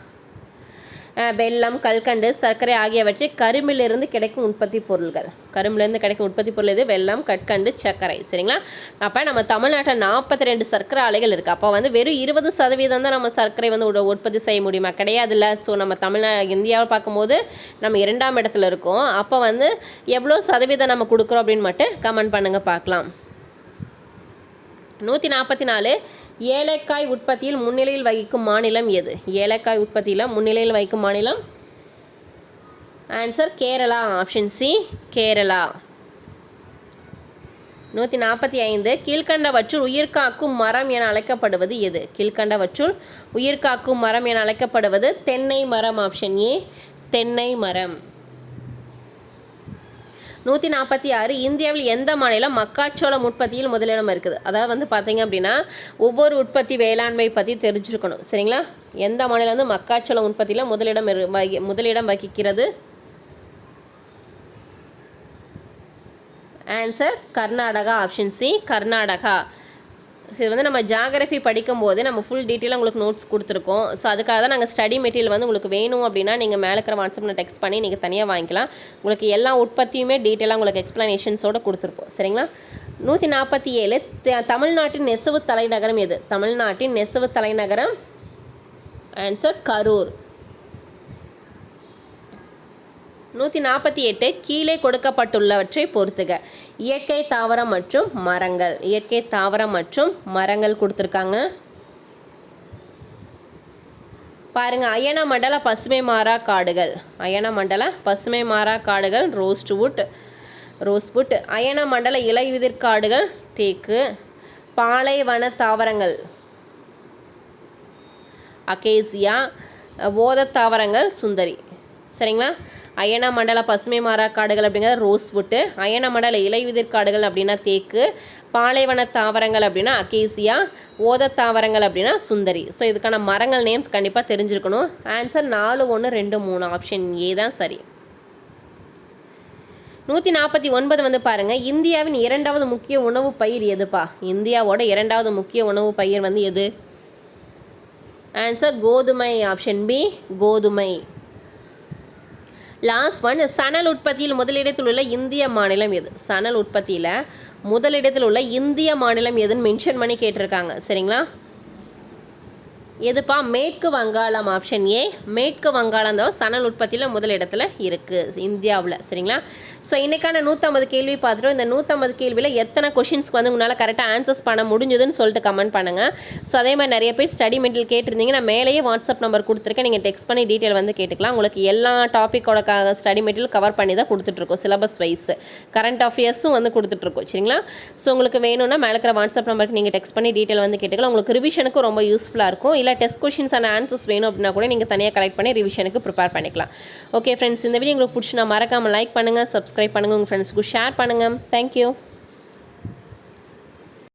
வெல்லம், கல்கண்டு, சர்க்கரை ஆகியவற்றை கரும்பிலிருந்து கிடைக்கும் உற்பத்தி பொருள் இது வெல்லம், கற்கண்டு, சர்க்கரை. சரிங்களா? அப்போ நம்ம தமிழ்நாட்டில் 42 சர்க்கரை ஆலைகள் இருக்குது. அப்போ வந்து வெறும் 20% தான் நம்ம சர்க்கரை வந்து உற்பத்தி செய்ய முடியுமா? கிடையாதுல்ல. ஸோ நம்ம இந்தியாவை பார்க்கும்போது நம்ம 2ஆம் இடத்துல இருக்கோம். அப்போ வந்து எவ்வளோ சதவீதம் நம்ம கொடுக்குறோம் அப்படின்னு மட்டும் கமெண்ட் பண்ணுங்கள் பார்க்கலாம். 144 ஏலக்காய் உற்பத்தியில் முன்னிலையில் வகிக்கும் மாநிலம் எது? ஏலக்காய் உற்பத்தியில் முன்னிலையில் வகிக்கும் மாநிலம் answer Kerala. Option C Kerala. 145 கீழ்கண்டவற்றுள் உயிர்காக்கும் மரம் என அழைக்கப்படுவது எது? கீழ்கண்டவற்றுள் உயிர்காக்கும் மரம் என அழைக்கப்படுவது தென்னை மரம். ஆப்ஷன் ஏ தென்னை மரம். 146 இந்தியாவில் எந்த மாநிலம் மக்காச்சோளம் உற்பத்தியில் முதலிடம் இருக்குது? அதாவது வந்து பார்த்தீங்க அப்படின்னா ஒவ்வொரு உற்பத்தி வேளாண்மை பற்றி தெரிஞ்சுருக்கணும். சரிங்களா? எந்த மாநிலம் வந்து மக்காச்சோளம் உற்பத்தியில் முதலிடம் வகிக்கிறது? Answer Karnataka. Option C Karnataka. இது வந்து நம்ம ஜாகிரஃபி படிக்கும்போது நம்ம ஃபுல் டீட்டெயிலாக உங்களுக்கு நோட்ஸ் கொடுத்துருக்கோம். ஸோ அதுக்காக தான் நாங்கள் ஸ்டடி மெட்டீரியல் வந்து உங்களுக்கு வேணும் அப்படின்னா நீங்கள் மேலே இருக்கிற வாட்ஸ்அப்பில் டெக்ஸ்ட் பண்ணி நீங்கள் தனியாக வாங்கிக்கலாம். உங்களுக்கு எல்லா உற்பத்தியுமே டீட்டெயிலாக உங்களுக்கு எக்ஸ்ப்ளனேஷன்ஸோடு கொடுத்துருப்போம். சரிங்களா? 147 தமிழ்நாட்டின் நெசவு தலைநகரம் எது? தமிழ்நாட்டின் நெசவு தலைநகரம் ஆன்சர் கரூர். 148 கீழே கொடுக்கப்பட்டுள்ளவற்றை பொறுத்துக. இயற்கை தாவரம் மற்றும் மரங்கள். இயற்கை தாவரம் மற்றும் மரங்கள் கொடுத்துருக்காங்க பாருங்க. அயன மண்டல பசுமை மாறா காடுகள். அயன மண்டல பசுமை மாறா காடுகள் ரோஸ்வுட். அயன மண்டல இலையுதிர் காடுகள் தேக்கு. பாலைவன தாவரங்கள் அகேசியா. ஓத தாவரங்கள் சுந்தரி. சரிங்களா? அயன மண்டல பசுமை மாறா காடுகள் அப்படிங்கிறது ரோஸ்வுட்டு. அயன மண்டல இலையுதிர் காடுகள் அப்படின்னா தேக்கு. பாலைவன தாவரங்கள் அப்படின்னா அகேசியா. ஓத தாவரங்கள் அப்படின்னா சுந்தரி. ஸோ இதுக்கான மரங்கள் நேம் கண்டிப்பாக தெரிஞ்சிருக்கணும். ஆன்சர் 4, 1, 2, 3 ஆப்ஷன் ஏ தான் சரி. 149 வந்து பாருங்கள். இந்தியாவின் 2வது முக்கிய உணவு பயிர் எதுப்பா? இந்தியாவோட 2வது முக்கிய உணவு பயிர் வந்து எது? ஆன்சர் கோதுமை. ஆப்ஷன் பி கோதுமை. Last one. சணல் உற்பத்தியில் முதலிடத்தில் உள்ள இந்திய மாநிலம் எது? சணல் உற்பத்தியில் முதலிடத்தில் உள்ள இந்திய மாநிலம் எதுன்னு மென்ஷன் பண்ணி கேட்டிருக்காங்க. சரிங்களா? எதுப்பா? மேற்கு வங்காளம். ஆப்ஷன் ஏ மேற்கு வங்காளம் தான் சணல் உற்பத்தியில் முதலிடத்தில் இருக்குது இந்தியாவில். சரிங்களா? ஸோ இன்றைக்கான 150 கேள்வி பார்த்துட்டோம். இந்த 150 கேள்வியில் எத்தனை கொஷின்ஸ்க்கு வந்து உங்களால் கரெக்டாக ஆன்சர்ஸ் பண்ண முடிஞ்சதுன்னு சொல்லிட்டு கமெண்ட் பண்ணுங்கள். ஸோ அதே மாதிரி நிறைய பேர் ஸ்டடி மெட்டீரியல் கேட்டிருந்தீங்க. நான் மேலேயே வாட்ஸ்அப் நம்பர் கொடுத்துருக்கேன். நீங்கள் டெக்ஸ்ட் பண்ணி டீட்டெயில் வந்து கேட்டுக்கலாம். உங்களுக்கு எல்லா டாப்பிக்கோட ஸ்டடி மெட்டீரியல் கவர் பண்ணி தான் கொடுத்துட்ருக்கோம். சிலபஸ் வைஸ் கரண்ட் அஃபேர்ஸும் வந்து கொடுத்துட்ருக்கோம். சரிங்களா? ஸோ உங்களுக்கு வேணும்னா மேலே இருக்கிற வாட்ஸ்அப் நம்பருக்கு நீங்கள் டெக்ஸ்ட் பண்ணி டீட்டெயில் வந்து கேட்டுக்கலாம். உங்களுக்கு ரிவிஷனுக்கு ரொம்ப யூஸ்ஃபுல்லாக இருக்கும். இல்லை டெஸ்ட் கொஷின்ஸ் அண்ட் ஆன்சர்ஸ் வேணும் அப்படின்னா கூட நீங்கள் தனியாக கலெக்ட் பண்ணி ரிவிஷனுக்கு ப்ரிப்பேர் பண்ணிக்கலாம். ஓகே ஃப்ரெண்ட்ஸ், இந்த வீடியோ உங்களுக்கு பிடிச்சினா மறக்காமல் லைக் பண்ணுங்கள், சப்ஸ்கிரைப் பண்ணுங்கள், உங்கள் ஃப்ரெண்ட்ஸ்க்கு ஷேர் பண்ணுங்கள். தேங்க்யூ.